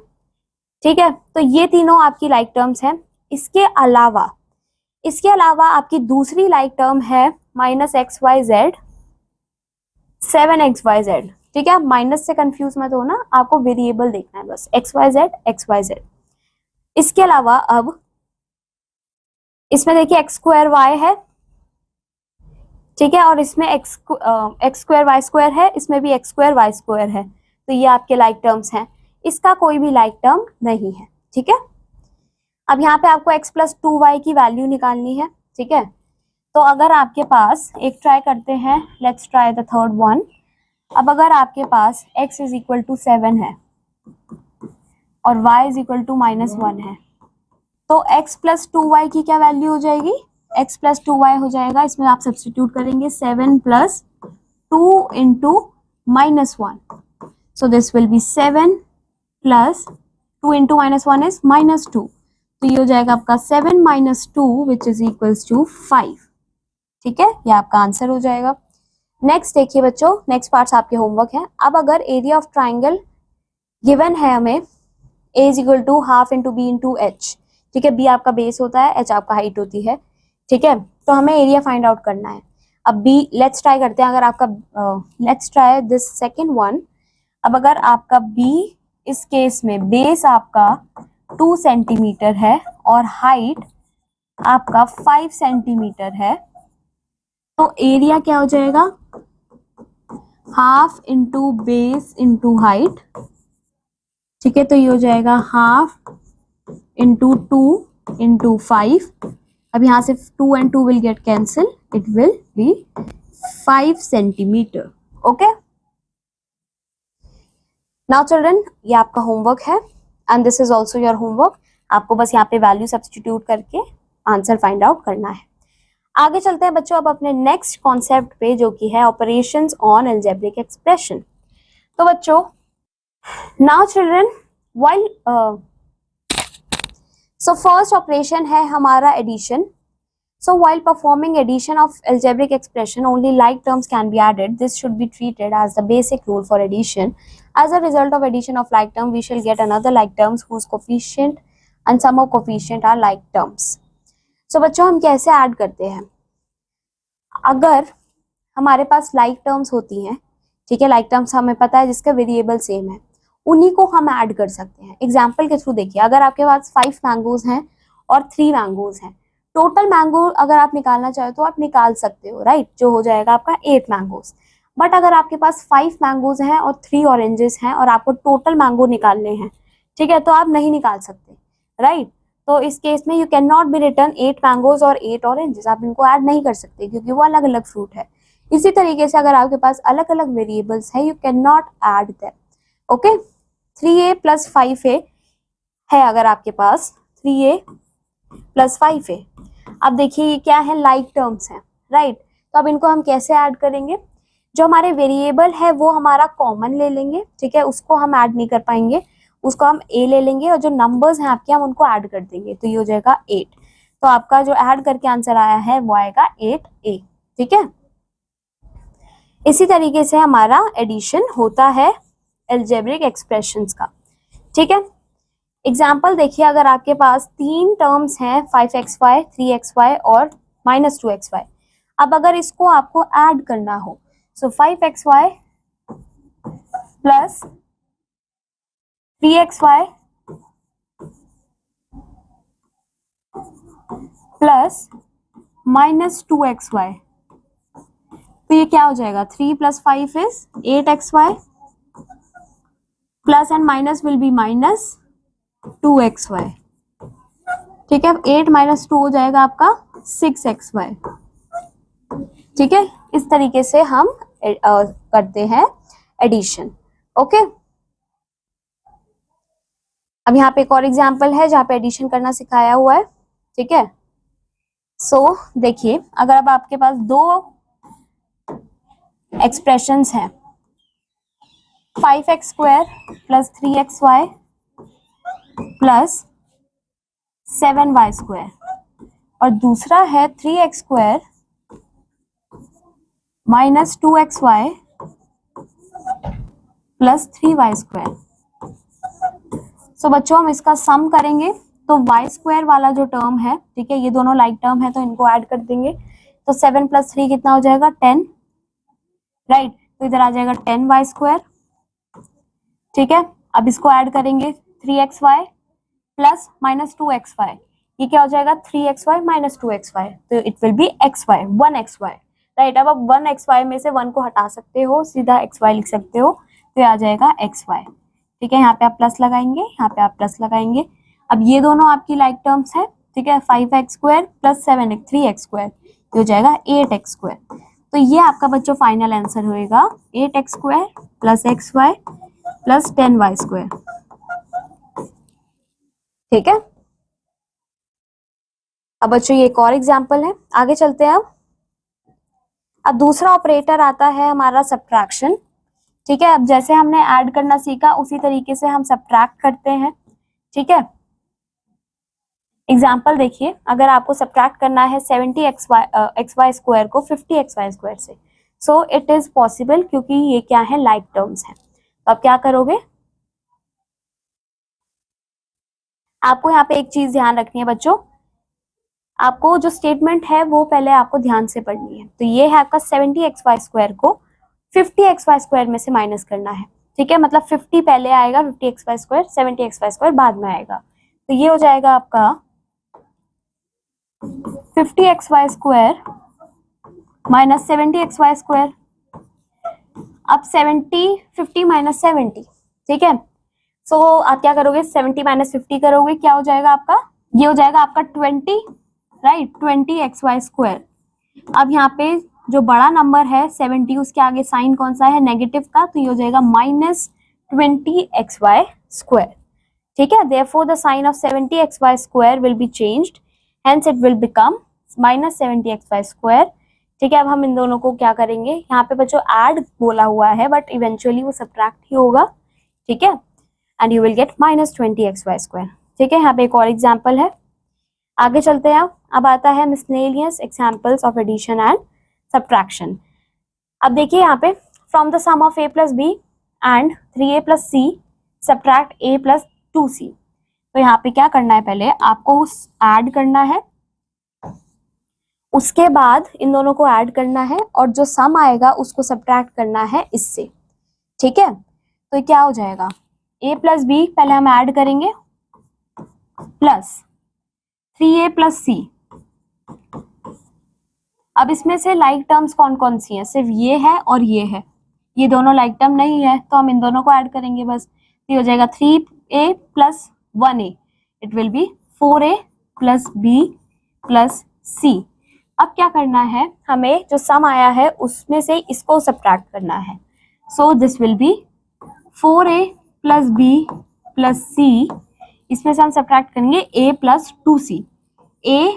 ठीक है, तो ये तीनों आपकी लाइक टर्म्स हैं। इसके अलावा आपकी दूसरी लाइक टर्म है minus x y z, 7xyz। ठीक है, आप माइनस से कंफ्यूज मत हो ना, आपको वेरिएबल देखना है बस, xyz। इसके अलावा अब इसमें देखिए एक्स स्क्वायर वाई है। ठीक है, और इसमें एक्स स्क्वायर वाई स्क्वायर है, इसमें भी एक्स स्क्वायर वाई स्क्वायर है। तो ये आपके लाइक टर्म्स हैं। इसका कोई भी लाइक टर्म नहीं है। ठीक है, अब यहाँ पे आपको x प्लस 2y की वैल्यू निकालनी है। ठीक है, तो अगर आपके पास, एक ट्राई करते हैं, let's try the third one. अब अगर आपके पास x इज इक्वल टू 7 है और y इज इक्वल टू -1 है, तो x प्लस 2y की क्या वैल्यू हो जाएगी, x प्लस 2y हो जाएगा। इसमें आप सब्सटीट्यूट करेंगे 7 plus 2 into -1, so this will be 7 plus 2 into -1 is -2, तो ये हो जाएगा आपका 7 minus 2 which is equals to 5। ठीक है, ये आपका आंसर हो जाएगा। नेक्स्ट देखिए बच्चों, नेक्स्ट पार्ट्स आपके होमवर्क है। अब अगर एरिया ऑफ ट्राइंगल गिवन है हमें, a is equal to half into b into h. ठीक है, b आपका बेस होता है, h आपका हाइट होती है। ठीक है, तो हमें एरिया फाइंड आउट करना है। अब b, लेट्स ट्राई करते हैं, अगर आपका let's try this second one. अब अगर आपका b, इस केस में बेस आपका 2 सेंटीमीटर है और हाइट आपका 5 सेंटीमीटर है, तो एरिया क्या हो जाएगा, half into base into height. ठीक है, तो ये हो जाएगा हाफ इंटू 2 इंटू 5। अब यहाँ से 2 and 2 will get cancel, it will be 5 centimetre. Okay, now children, ये आपका होमवर्क है and this is also your homework. आपको बस यहाँ पे वैल्यू सब्स्टिट्यूट करके आंसर फाइंड आउट करना है। आगे चलते हैं बच्चों अब अपने नेक्स्ट कॉन्सेप्ट पे, जो कि है ऑपरेशंस ऑन अलजेब्रिक एक्सप्रेशन। तो बच्चों, now children, while so first operation है हमारा addition. So while performing addition of algebraic expression, only like terms can be added. This should be treated as the basic rule for addition. As a result of addition of like term, we shall get another like terms whose coefficient and sum of coefficient are like terms. So बच्चों, हम कैसे add करते हैं, अगर हमारे पास like terms होती हैं, ठीक है, like terms हमें पता है जिसका वेरिएबल सेम है, उन्हीं को हम ऐड कर सकते हैं। एग्जाम्पल के थ्रू देखिए, अगर आपके पास 5 मैंगोज हैं और 3 मैंगोज हैं, टोटल मैंगो अगर आप निकालना चाहे तो आप निकाल सकते हो, राइट, जो हो जाएगा आपका 8 मैंगोज। बट अगर आपके पास 5 मैंगोज हैं और 3 ऑरेंजेस हैं और आपको टोटल मैंगो निकालने हैं, ठीक है, तो आप नहीं निकाल सकते, राइट। तो इस केस में you can not be return 8 mangoes और 8 ऑरेंजेस, आप इनको ऐड नहीं कर सकते क्योंकि वो अलग अलग फ्रूट है। इसी तरीके से अगर आपके पास अलग अलग वेरिएबल्स है, you can not add them. Okay, 3a plus 5a है अगर आपके पास, 3a प्लस 5a। अब देखिए ये क्या है, लाइक टर्म्स हैं, राइट। तो अब इनको हम कैसे ऐड करेंगे, जो हमारे वेरिएबल है वो हमारा कॉमन ले लेंगे, ठीक है, उसको हम ऐड नहीं कर पाएंगे, उसको हम a ले लेंगे और जो नंबर्स हैं आपके हम उनको ऐड कर देंगे, तो ये हो जाएगा 8। तो आपका जो ऐड करके आंसर आया है वो आएगा 8a। ठीक है, इसी तरीके से हमारा एडिशन होता है अलजेब्रिक एक्सप्रेशंस का। ठीक है, एग्जाम्पल देखिए, अगर आपके पास 3 टर्म्स हैं 5xy, 3xy और -2xy। अब अगर इसको आपको ऐड करना हो, सो 5xy plus 3xy plus -2xy, तो ये क्या हो जाएगा, 3 + 5 is 8xy plus and minus will be -2xy। ठीक है, 8 माइनस 2 हो जाएगा आपका 6xy। ठीक है, इस तरीके से हम करते हैं एडिशन। ओके, अब यहाँ पे एक और एग्जाम्पल है जहाँ पे एडिशन करना सिखाया हुआ है। ठीक है, सो देखिए, अगर अब आपके पास दो एक्सप्रेशंस हैं, 5x square plus 3xy plus 7y square, और दूसरा है 3x square minus 2xy plus 3y square. So बच्चों, हम इसका सम करेंगे तो y स्क्वायर वाला जो टर्म है, ठीक है, ये दोनों लाइक टर्म है तो इनको ऐड कर देंगे, तो 7 प्लस 3 कितना हो जाएगा 10, राइट। तो इधर आ जाएगा 10y स्क्वायर। ठीक है, अब इसको ऐड करेंगे 3xy प्लस माइनस 2xy, ये क्या हो जाएगा 3xy माइनस 2xy, तो it will be xy 1xy, right. अब आप 1xy में से 1 को हटा सकते हो, सीधा xy लिख सकते हो, तो आ जाएगा xy। ठीक है, यहाँ पे आप प्लस लगाएंगे, यहाँ पे आप प्लस लगाएंगे। अब ये दोनों आपकी लाइक टर्म्स है, ठीक है, 5x square plus 7x 3x square, तो हो जाएगा 8x स्क्वायर। तो ये आपका बच्चों फाइनल आंसर होएगा 8x square plus xy plus 10y square. ठीक है, अब बच्चों ये एक और एग्जाम्पल है, आगे चलते हैं। अब दूसरा ऑपरेटर आता है हमारा सब्ट्रैक्शन। ठीक है, अब जैसे हमने ऐड करना सीखा उसी तरीके से हम सब्ट्रैक्ट करते हैं। ठीक है, एग्जाम्पल देखिए, अगर आपको सब्ट्रैक्ट करना है 70xy स्क्वायर को 50xy स्क्वायर से, सो इट इज पॉसिबल, क्योंकि ये क्या है लाइक टर्म्स है। तो आप क्या करोगे, आपको यहाँ पे एक चीज ध्यान रखनी है बच्चों, आपको जो स्टेटमेंट है वो पहले आपको ध्यान से पढ़नी है। तो ये है आपका 70xy स्क्वायर को 50xy स्क्वायर में से माइनस करना है। ठीक है, मतलब 50 पहले आएगा 50xy स्क्वायर, 70xy स्क्वायर बाद में आएगा, तो ये हो जाएगा आपका 50xy square minus 70xy square. अब 50 माइनस 70, ठीक है, सो आप क्या करोगे 70 माइनस 50 करोगे, क्या हो जाएगा आपका, ये हो जाएगा आपका 20, राइट, 20xy स्क्वायर। अब यहाँ पे जो बड़ा नंबर है 70, उसके आगे साइन कौन सा है नेगेटिव का, तो ये हो जाएगा माइनस 20xy स्क्वायर। ठीक है, therefore the sign of 70xy square will be changed, hence it will become minus 70xy square। ठीक है, अब हम इन दोनों को क्या करेंगे, यहाँ पे बच्चों ऐड बोला हुआ है बट इवेंचुअली वो सब्ट्रैक्ट ही होगा। ठीक है, and you will get minus 20xy square. ठीक है, यहाँ पे एक और एग्जाम्पल है, आगे चलते हैं। अब आता है miscellaneous examples of addition and subtraction. अब देखिए यहाँ पे, from the sum of a plus b and 3a plus c subtract a plus 2c। तो यहाँ पे क्या करना है, पहले आपको ऐड करना है, उसके बाद इन दोनों को ऐड करना है, और जो सम आएगा उसको सब्ट्रैक्ट करना है इससे। ठीक है, तो क्या हो जाएगा a प्लस बी पहले हम ऐड करेंगे प्लस 3a प्लस सी। अब इसमें से लाइक टर्म्स कौन कौन सी हैं, सिर्फ ये है और ये दोनों लाइक टर्म नहीं है, तो हम इन दोनों को ऐड करेंगे बस। ये हो जाएगा 3a plus 1a, it will be 4a plus b plus c। अब क्या करना है, हमें जो सम आया है उसमें से इसको सब्ट्रैक्ट करना है, सो this will B 4a plus b plus c, इसमें से हम सब्ट्रैक्ट करेंगे a plus 2c, a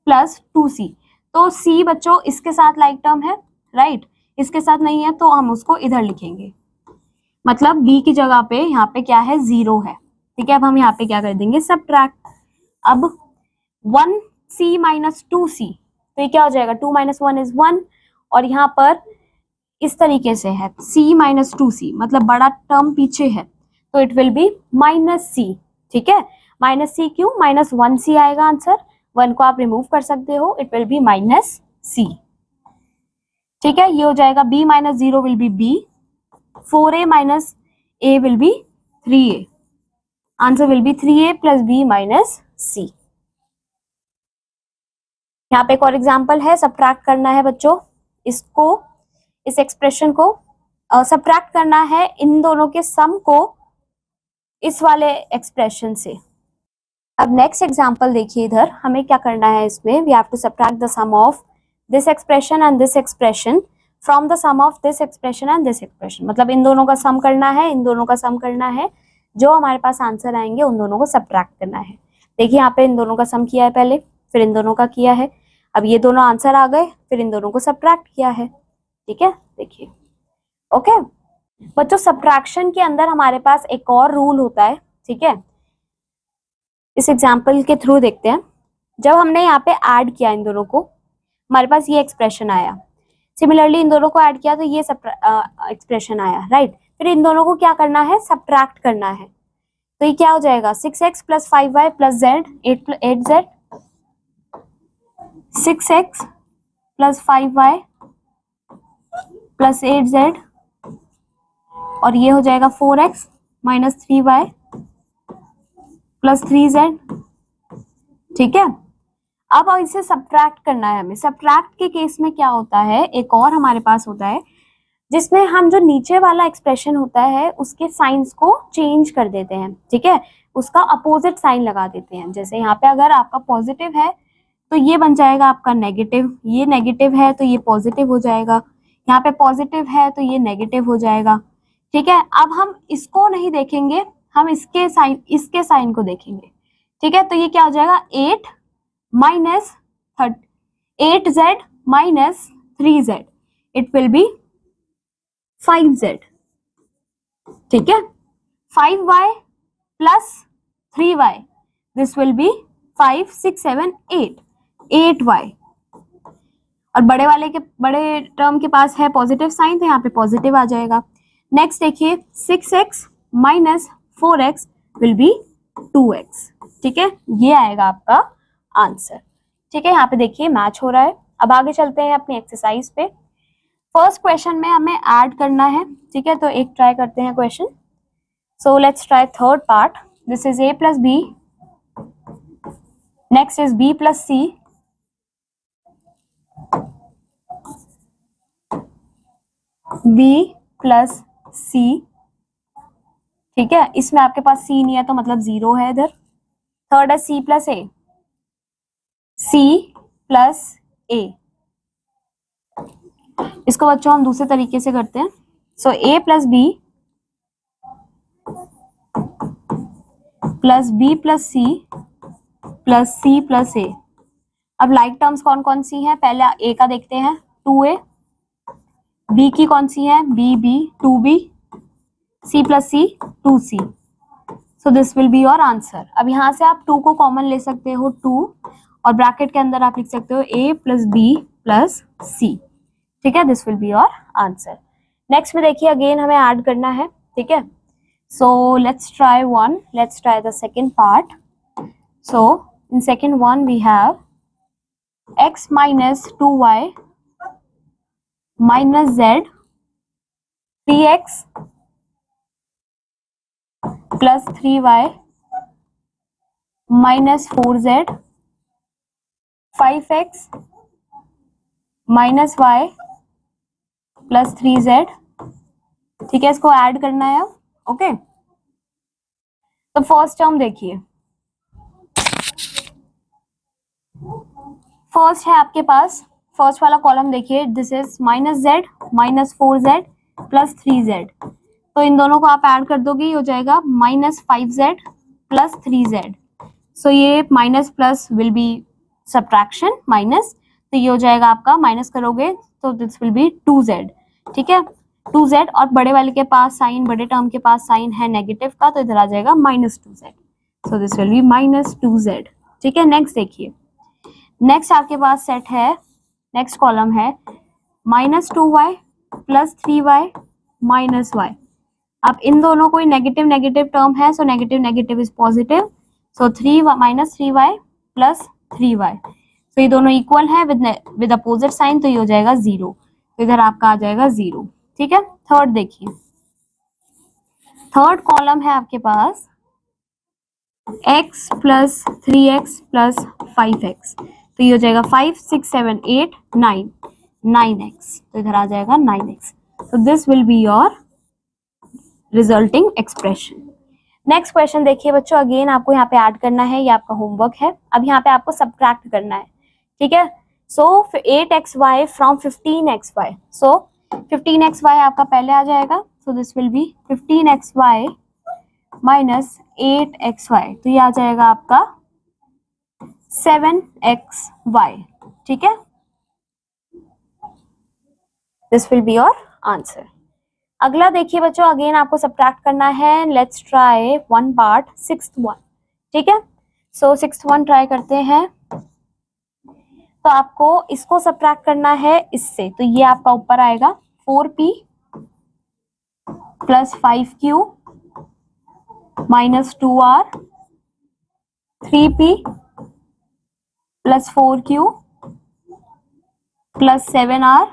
plus 2c। तो c बच्चों इसके साथ लाइक टर्म है, राइट, इसके साथ नहीं है, तो हम उसको इधर लिखेंगे, मतलब b की जगह पे यहाँ पे क्या है 0 है। ठीक है, अब हम यहाँ पे क्या कर देंगे सब्ट्रैक्ट। अब 1c माइनस 2c, तो ये क्या हो जाएगा 2 माइनस 1 इज 1, और यहाँ पर इस तरीके से है c माइनस 2c, मतलब बड़ा टर्म पीछे है, तो it will be minus c। ठीक है, माइनस c क्यों, माइनस 1c आएगा आंसर, 1 को आप रिमूव कर सकते हो, it will be minus c। ठीक है, ये हो जाएगा b minus 0 will be b, 4a minus a will be 3a, answer will be 3a plus b minus c। यहाँ पे एक और एग्जाम्पल है, सब्ट्रैक्ट करना है बच्चों इसको, इस एक्सप्रेशन को सब्ट्रैक्ट करना है इन दोनों के सम को इस वाले एक्सप्रेशन से। अब नेक्स्ट एग्जांपल देखिए, इधर हमें क्या करना है, इसमें we have to subtract the sum of this expression and this expression from the sum of this expression and this expression. मतलब इन दोनों का सम करना है, इन दोनों का सम करना है, जो हमारे पास आंसर आएंगे उन दोनों को सब्ट्रैक्ट करना है। देखिए यहाँ पे इन दोनों का सम किया है पहले, फिर इन दोनों का किया है, अब ये दोनों आंसर आ गए, फिर इन दोनों को सब्ट्रैक्ट किया है। ठीक है, देखिए। ओके बच्चों, सब्ट्रैक्शन के अंदर हमारे पास एक और रूल होता है। ठीक है, इस एग्जाम्पल के थ्रू देखते हैं। जब हमने यहाँ पे ऐड किया इन दोनों को, हमारे पास ये एक्सप्रेशन आया। सिमिलरली इन दोनों को ऐड किया तो ये एक्सप्रेशन आया, राइट। फिर इन दोनों को क्या करना है, सब्ट्रैक्ट करना है। तो ये क्या हो जाएगा, 6x plus 5y plus z 8z, 6x plus 5y plus 8z, और ये हो जाएगा 4x minus 3y plus 3z। ठीक है, अब इसे सब्ट्रैक्ट करना है हमें। सब्ट्रैक्ट के केस में क्या होता है, एक और हमारे पास होता है जिसमें हम जो नीचे वाला एक्सप्रेशन होता है उसके साइंस को चेंज कर देते हैं। ठीक है, उसका अपोजिट साइन लगा देते हैं। जैसे यहाँ पे अगर आपका पॉजिटिव है तो ये बन जाएगा आपका नेगेटिव, ये नेगेटिव है तो ये पॉजिटिव हो जाएगा, यहाँ पे पॉजिटिव है तो ये नेगेटिव हो जाएगा। ठीक है, अब हम इसको नहीं देखेंगे, हम इसके साइन को देखेंगे। ठीक है, तो ये क्या हो जाएगा, 8 minus 8z minus 3z, it will be 5z। ठीक है, 5y plus 3y, this will B 5 6 7 8y। और बड़े टर्म के पास है पॉजिटिव साइन, तो यहाँ पे पॉजिटिव आ जाएगा। नेक्स्ट देखिए, 6x minus 4x will be 2x। ठीक है, ये आएगा आपका आंसर। ठीक है, यहाँ पे देखिए मैच हो रहा है। अब आगे चलते हैं अपनी एक्सरसाइज पे। फर्स्ट क्वेश्चन में हमें ऐड करना है। ठीक है, तो एक ट्राई करते हैं question. So let's try third part. This is a plus b, next is b plus c, b plus c. ठीक है, इसमें आपके पास c नहीं है तो मतलब 0 है इधर। थर्ड है c plus a, c plus a। इसको बच्चों हम दूसरे तरीके से करते हैं। So a plus b plus b plus c plus c plus a. अब लाइक टर्म्स कौन कौन सी हैं, पहले a का देखते हैं, 2a। b की कौन सी है, b 2b, c plus c 2c। So this will be your answer. अब यहाँ से आप 2 को कॉमन ले सकते हो, 2, और ब्रैकेट के अंदर आप लिख सकते हो a plus b plus c. ठीक है, this will be your answer. Next में देखिए, अगेन हमें ऐड करना है। ठीक है, so let's try the second part. So in second one we have x minus 2y minus z, 3x plus 3y minus 4z, 5x minus y plus 3z। ठीक है, इसको ऐड करना है अब। ओके, तो फर्स्ट टर्म देखिए, first है आपके पास, फर्स्ट वाला कॉलम देखिए, this is minus z minus 4z plus 3z। तो इन दोनों को आप ऐड कर दोगे, ये हो जाएगा माइनस 5z प्लस 3z। सो ये minus plus will be subtraction minus, तो ये हो जाएगा आपका, माइनस करोगे तो दिस विल बी 2z। ठीक है, 2z, और बड़े वाले के पास साइन, बड़े टर्म के पास साइन है नेगेटिव का, तो इधर आ जाएगा minus 2z। So this will B minus 2z। ठीक है, नेक्स्ट देखिए, नेक्स्ट आपके पास सेट है, नेक्स्ट कॉलम है minus 2y plus 3y minus y। अब इन दोनों को नेगेटिव नेगेटिव टर्म है, so negative negative is positive, so 3 minus 3y plus 3y। तो ये दोनों इक्वल है विद अपोजिट साइन, तो ये हो जाएगा 0, तो इधर आपका आ जाएगा 0। ठीक है, थर्ड देखिए, थर्ड कॉलम है आपके पास x plus 3x plus 5x, तो ये हो जाएगा 5 6 7 8 9 9x, तो इधर आ जाएगा 9x। तो this will be your resulting expression. Next question देखिए बच्चों, अगेन आपको यहाँ पे ऐड करना है, ये आपका होमवर्क है। अब यहाँ पे आपको सब्ट्रैक्ट करना है, ठीक है। सो 8xy from 15xy, so 15xy आपका पहले आ जाएगा, सो this will B 15xy minus 8xy, तो ये आ जाएगा आपका 7xy, ठीक है। This will be your answer. अगला देखिए बच्चों, अगेन आपको सब्ट्रैक्ट करना है। Let's try one part, 6th one, ठीक है। सो 6th वन ट्राई करते हैं। तो आपको इसको सब्ट्रैक्ट करना है इससे, तो ये आपका ऊपर आएगा 4p plus 5q minus 2r, 3p plus 4q plus 7r।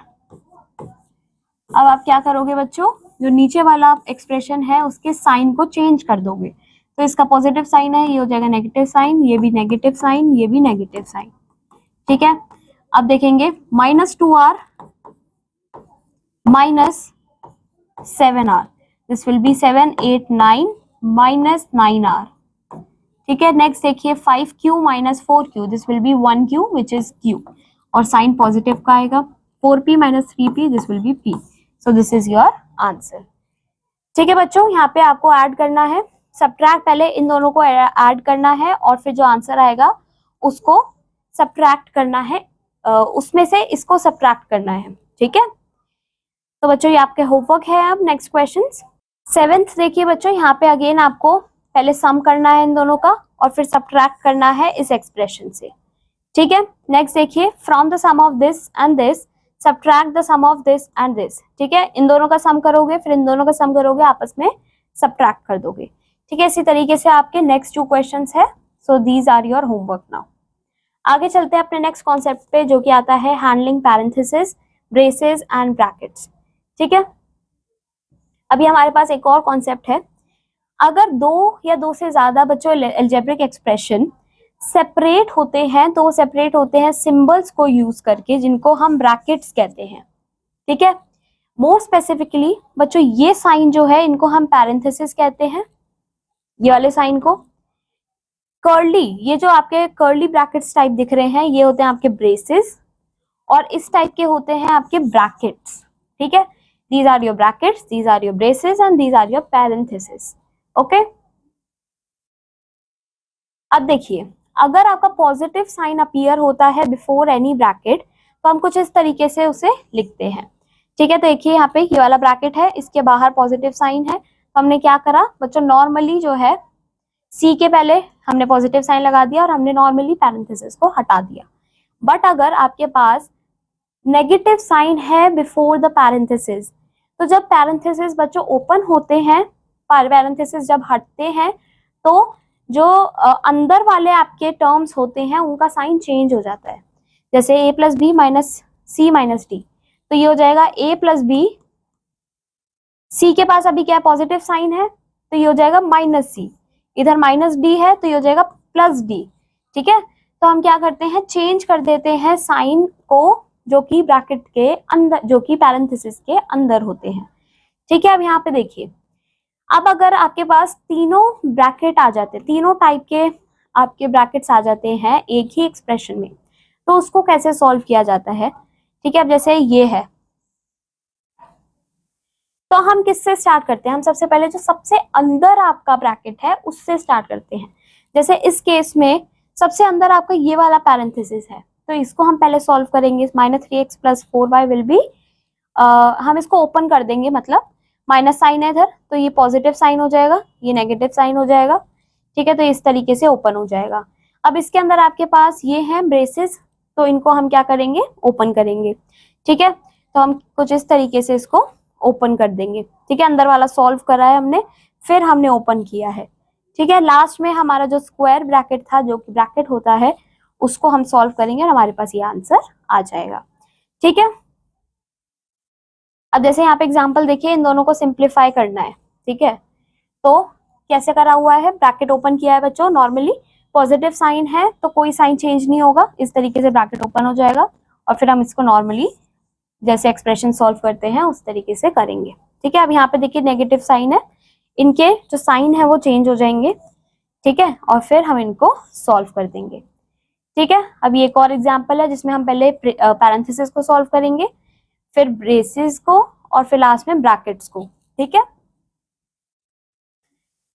अब आप क्या करोगे बच्चों, जो नीचे वाला एक्सप्रेशन है उसके साइन को चेंज कर दोगे। तो इसका पॉजिटिव साइन है, ये हो जाएगा नेगेटिव साइन, ये भी नेगेटिव साइन, ये भी नेगेटिव साइन, ठीक है। अब देखेंगे minus 2r minus 7r, this will be 7 8 9 minus 9r, ठीक है। नेक्स्ट देखिए 5q minus 4q, this will B 1q which is q, और साइन पॉजिटिव का आएगा। 4p minus 3p, this will B p, so this is your answer, ठीक है बच्चों। यहाँ पे आपको ऐड करना है, सब्ट्रैक्ट पहले इन दोनों को ऐड करना है और फिर जो आंसर आएगा उसको सब्ट्रैक्ट करना है, उसमें से इसको सब्ट्रैक्ट करना है, ठीक है। तो बच्चों ये आपके होमवर्क है। अब नेक्स्ट क्वेश्चन 7th देखिए बच्चों, यहाँ पे अगेन आपको पहले सम करना है इन दोनों का और फिर सब्ट्रैक्ट करना है इस एक्सप्रेशन से, ठीक है। नेक्स्ट देखिए from the sum of this and this subtract the sum of this and this, ठीक है। इन दोनों का सम करोगे, फिर इन दोनों का सम करोगे, आपस में सब्ट्रैक्ट कर दोगे, ठीक है। इसी तरीके से आपके नेक्स्ट 2 क्वेश्चंस है। So these are your homework now. आगे चलते हैं अपने नेक्स्ट कॉन्सेप्ट पे, जो कि आता है handling parenthesis, braces and brackets, ठीक है। अभी हमारे पास एक और कॉन्सेप्ट है। अगर 2 या 2 से ज्यादा बच्चों अलजेब्रिक एक्सप्रेशन सेपरेट होते हैं, तो वो सेपरेट होते हैं सिंबल्स को यूज करके, जिनको हम ब्रैकेट्स कहते हैं, ठीक है। मोर स्पेसिफिकली बच्चों ये साइन जो है इनको हम पैरेंथेसिस कहते हैं, ये वाले साइन को। कर्ली, ये जो आपके कर्ली ब्रैकेट्स टाइप दिख रहे हैं, ये होते हैं आपके ब्रेसेस, और इस टाइप के होते हैं आपके ब्रैकेट्स, ठीक है। These are your brackets, these are your braces and these are your parenthesis, okay. अब देखिए, अगर आपका पॉजिटिव साइन अपीयर होता है बिफोर एनी ब्रैकेट, तो हम कुछ इस तरीके से उसे लिखते हैं, ठीक है। तो देखिए यहाँ पे ये वाला ब्रैकेट है, इसके बाहर पॉजिटिव साइन है, तो हमने क्या करा बच्चों, नॉर्मली जो है सी के पहले हमने पॉजिटिव साइन लगा दिया और हमने नॉर्मली पैरेंथेसिस को हटा दिया। बट अगर आपके पास नेगेटिव साइन है बिफोर द पैरेंथेसिस, तो जब पैरेंथेसिस बच्चों ओपन होते हैं, पैरेंथेसिस जब हटते हैं, तो जो अंदर वाले आपके टर्म्स होते हैं उनका साइन चेंज हो जाता है। जैसे a plus b minus c minus d, तो ये हो जाएगा a प्लस बी, सी के पास अभी क्या है पॉजिटिव साइन है, तो ये हो जाएगा माइनस सी, इधर माइनस डी है तो ये हो जाएगा प्लस डी, ठीक है। तो हम क्या करते हैं, चेंज कर देते हैं साइन को, जो कि ब्रैकेट के अंदर, जो कि पैरेंथेसिस के अंदर होते हैं, ठीक है। अब यहाँ पे देखिए, अब अगर आपके पास तीनों ब्रैकेट आ जाते हैं, तीनों टाइप के आपके ब्रैकेट्स आ जाते हैं एक ही एक्सप्रेशन में, तो उसको कैसे सॉल्व किया जाता है, ठीक है। अब जैसे ये है, तो हम किससे स्टार्ट करते हैं, हम सबसे पहले जो सबसे अंदर आपका ब्रैकेट है उससे स्टार्ट करते हैं। जैसे इस केस में सबसे अंदर आपका ये वाला पैरेंथेसिस है, तो इसको हम पहले सॉल्व करेंगे। -3x + 4y विल बी, हम इसको ओपन कर देंगे, मतलब माइनस साइन है इधर, तो ये पॉजिटिव साइन हो जाएगा, ये नेगेटिव साइन हो जाएगा, ठीक है। तो इस तरीके से ओपन हो जाएगा। अब इसके अंदर आपके पास ये हैं ब्रेसेस, तो इनको हम क्या करेंगे, ओपन करेंगे, ठीक है। तो हम कुछ इस तरीके से इसको ओपन कर देंगे, ठीक है। अंदर वाला सॉल्व करा है हमने, फिर हमने ओपन किया है, ठीक है। लास्ट में हमारा जो स्क्वायर ब्रैकेट था, जो कि ब्रैकेट होता है, उसको हम सॉल्व करेंगे और हमारे पास ये आंसर आ जाएगा, ठीक है। अब जैसे यहाँ पे एग्जांपल देखिए, इन दोनों को सिंप्लीफाई करना है, ठीक है। तो कैसे करा हुआ है, ब्रैकेट ओपन किया है बच्चों, नॉर्मली पॉजिटिव साइन है तो कोई साइन चेंज नहीं होगा, इस तरीके से ब्रैकेट ओपन हो जाएगा, और फिर हम इसको नॉर्मली जैसे एक्सप्रेशन सॉल्व करते हैं उस तरीके से करेंगे, ठीक है। अब यहाँ पे देखिए नेगेटिव साइन है, इनके जो साइन है वो चेंज हो जाएंगे, ठीक है, और फिर हम इनको सॉल्व कर देंगे, ठीक है। अब ये एक और एग्जांपल है जिसमें हम पहले पैरेंथेसिस को सॉल्व करेंगे, फिर ब्रेसेस को, और फिर लास्ट में ब्रैकेट्स को, ठीक है।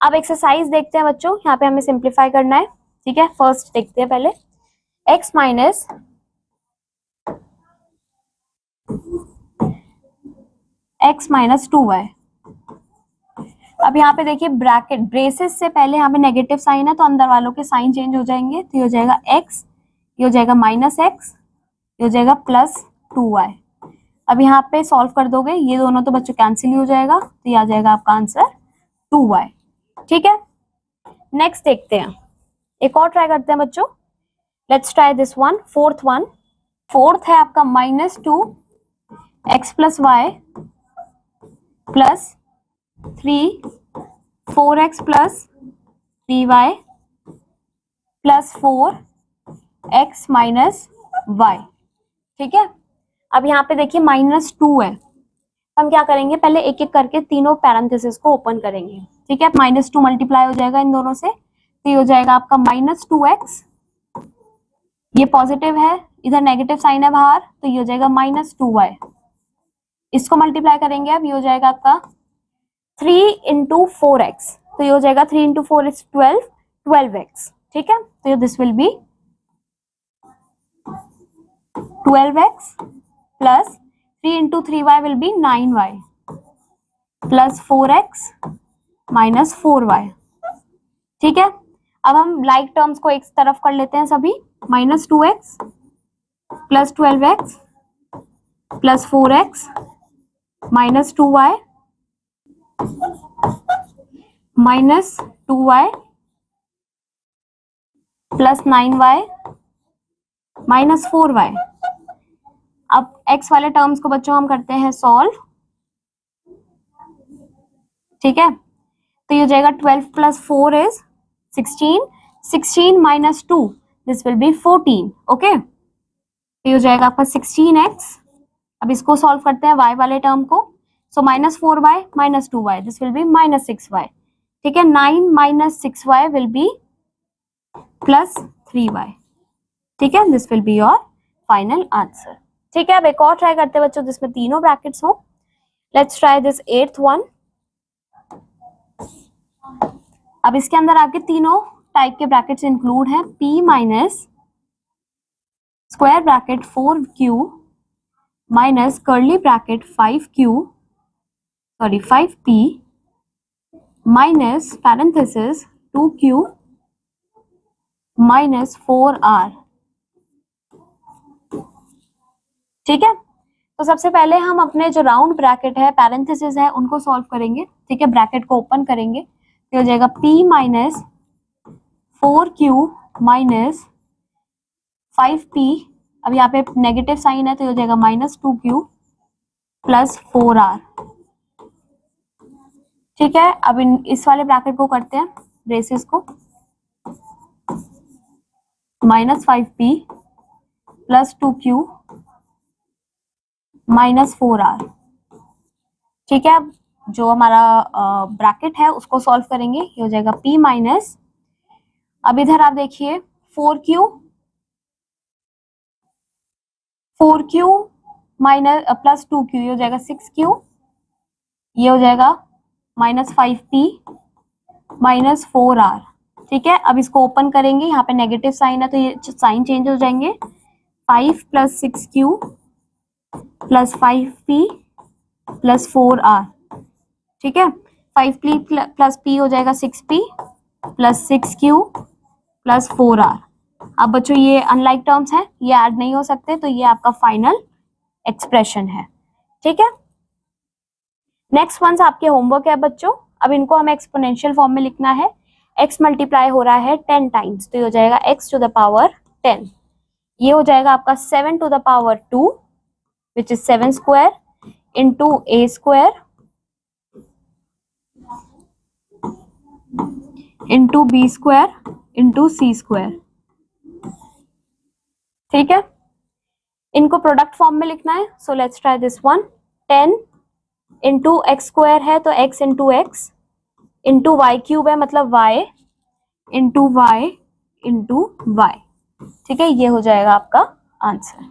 अब एक्सरसाइज देखते हैं बच्चों, यहाँ पे हमें सिंप्लीफाई करना है, ठीक है। फर्स्ट देखते हैं पहले x माइनस -2y। अब यहाँ पे देखिए ब्रैकेट ब्रेसेस से पहले यहाँ पे नेगेटिव साइन है तो अंदर वालों के साइन चेंज हो जाएंगे, तो ये हो जाएगा x, ये हो जाएगा -x, ये हो जाएगा +2y। अब यहाँ पे सॉल्व कर दोगे, ये दोनों तो बच्चों कैंसिल ही हो जाएगा, तो ये आ जाएगा आपका आंसर 2y, ठीक है। नेक्स्ट देखते हैं, एक और ट्राई करते हैं बच्चों, let's try this one, fourth one. Fourth है आपका -2x + y + 4x + 3y + 4x - y, ठीक है। अब यहाँ पे देखिए -2 है, हम क्या करेंगे, पहले एक एक करके तीनों पैरेंथेसिस को ओपन करेंगे, ठीक है। -2 मल्टीप्लाई हो जाएगा इन दोनों से, तो ये हो जाएगा आपका -2x, ये पॉजिटिव है, इधर नेगेटिव साइन है बाहर, तो ये हो जाएगा -2y। इसको मल्टीप्लाई करेंगे, अब ये हो जाएगा आपका 3 × 4x, तो ये हो जाएगा 3 × 4 = 12x, ठीक है। तो this will B 12x + 3 × 3y will be 9y + 4x - 4y, ठीक है। अब हम लाइक टर्म्स को एक तरफ कर लेते हैं सभी, -2x + 12x + 4x - 2y -2y + 9y - 4y। अब x वाले टर्म्स को बच्चों हम करते हैं सॉल्व, ठीक है। तो ये हो जाएगा 12 + 4 is 16, 16 - 2 this will B 14, okay. ये हो जाएगा आपका 16x। अब इसको सॉल्व करते हैं y वाले टर्म को, सो -4y - 2y this will B -6y, ठीक है। 9 - 6y विल बी +3y, ठीक है। This will be your final answer, ठीक है। अब एक और ट्राई करते हैं बच्चों जिसमें तीनों ब्रैकेट्स हो, let's try this 8th one. अब इसके अंदर आपके तीनों टाइप के ब्रैकेट्स इंक्लूड हैं, p minus square bracket 4q minus curly bracket 5p minus parenthesis 2q minus 4r, ठीक है। तो सबसे पहले हम अपने जो राउंड ब्रैकेट है, पैरेंथेसिस है, उनको सॉल्व करेंगे, ठीक है। ब्रैकेट को ओपन करेंगे, तो हो जाएगा p minus 4q minus 5p, अब यहाँ पे नेगेटिव साइन है तो हो जाएगा -2q + 4r, ठीक है। अब इस वाले ब्रैकेट को करते हैं ब्रेसेस को, -5p + 2q - 4r, ठीक है। अब जो हमारा ब्रैकेट है उसको सॉल्व करेंगे, ये हो जाएगा p माइनस, अब इधर आप देखिए 4q माइनस +2q, ये हो जाएगा 6q, ये हो जाएगा -5p - 4r, ठीक है। अब इसको ओपन करेंगे, यहाँ पे नेगेटिव साइन है तो ये साइन चेंज हो जाएंगे, 5 + 6q + 5p + 4r, ठीक है। 5p + p हो जाएगा 6p + 6q + 4r। अब बच्चों ये अनलाइक टर्म्स हैं, ये ऐड नहीं हो सकते, तो ये आपका फाइनल एक्सप्रेशन है, ठीक है। नेक्स्ट वन आपके होमवर्क है बच्चों, अब इनको हमें एक्सपोनेंशियल फॉर्म में लिखना है। x मल्टीप्लाई हो रहा है 10 टाइम्स, तो ये हो जाएगा x to the power 10, ये हो जाएगा आपका 7 to the power 2 which is 7 square into a square into b square into c square, ठीक है। इनको प्रोडक्ट फॉर्म में लिखना है, so let's try this one. 10 into x square है तो x into x into y cube है, मतलब y into Y into y. ठीक है, ये हो जाएगा आपका आंसर।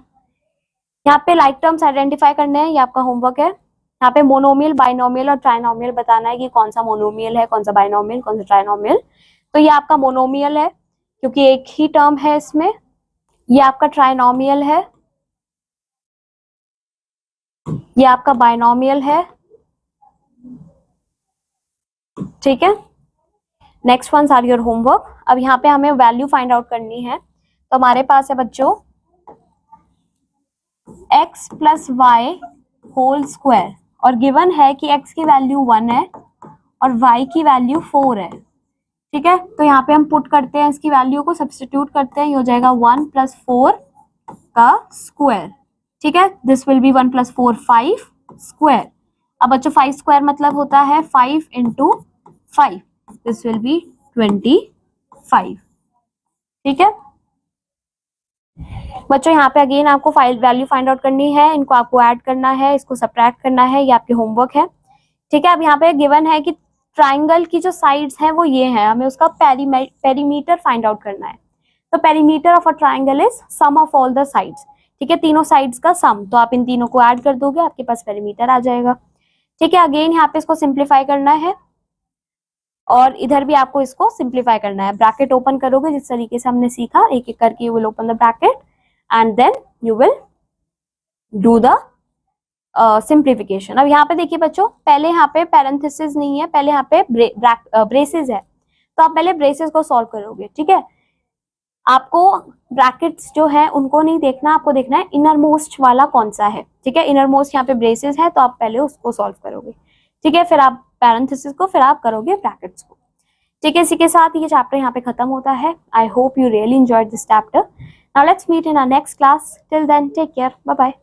यहाँ पे लाइक टर्म्स आइडेंटिफाई करने हैं, ये आपका होमवर्क है। यहाँ पे मोनोमियल, बाइनोमियल और ट्राइनोमियल बताना है कि कौन सा मोनोमियल है, कौन सा बाइनोमियल, कौन सा ट्राइनोमियल। तो ये आपका मोनोमियल है क्योंकि एक ही टर्म है इसमें। ये आपका ट्राइनोमियल है, ये आपका बाइनोमियल है। ठीक है, next ones are your homework. अब यहाँ पे हमें वैल्यू फाइंड आउट करनी है। तो हमारे पास है बच्चों x plus y whole square, और गिवन है कि x की वैल्यू 1 है और y की वैल्यू 4 है। ठीक है, तो यहाँ पे हम पुट करते हैं, इसकी वैल्यू को सब्स्टिट्यूट करते हैं, ये हो जाएगा 1 प्लस 4 का स्क्वायर। ठीक है, this will B 1 plus 4 5 square. अब बच्चों 5 स्क्वायर मतलब होता है 5 इंटू 5, दिस विल बी 25। ठीक है बच्चों, यहाँ पे अगेन आपको वैल्यू फाइंड आउट करनी है, इनको आपको ऐड करना है, इसको सब्ट्रैक्ट करना है, ये आपके होमवर्क है। ठीक है, अब यहाँ पे गिवन है कि ट्राइंगल की जो साइड्स हैं वो ये हैं, हमें उसका पेरीमीटर फाइंड आउट करना है। तो perimeter of a triangle is sum of all the sides. ठीक है, तीनों साइड्स का सम, तो आप इन तीनों को ऐड कर दोगे, आपके पास पेरीमीटर आ जाएगा। ठीक है, अगेन यहाँ पे इसको सिंप्लीफाई करना है और इधर भी आपको इसको सिंप्लीफाई करना है। ब्रैकेट ओपन करोगे जिस तरीके से हमने सीखा, एक एक करके you will open the bracket and then you will do the simplification. अब यहाँ पे देखिए बच्चों, पहले यहाँ पे पैरेंथेसिस नहीं है, पहले यहाँ पे ब्रेसेस है, तो आप पहले ब्रेसेस को सॉल्व करोगे। ठीक है, आपको ब्रैकेट्स जो है उनको नहीं देखना, आपको देखना है इनर मोस्ट वाला कौन सा है। ठीक है, इनर मोस्ट यहाँ पे ब्रेसेस है, तो आप पहले उसको सॉल्व करोगे। ठीक है, फिर आप पैरेंथेसिस को, फिर आप करोगे ब्रैकेट्स को। ठीक है, इसी के साथ ये चैप्टर यहाँ पे खत्म होता है। I hope you really enjoyed this chapter. Now let's meet in our next class. Till then take care, bye bye.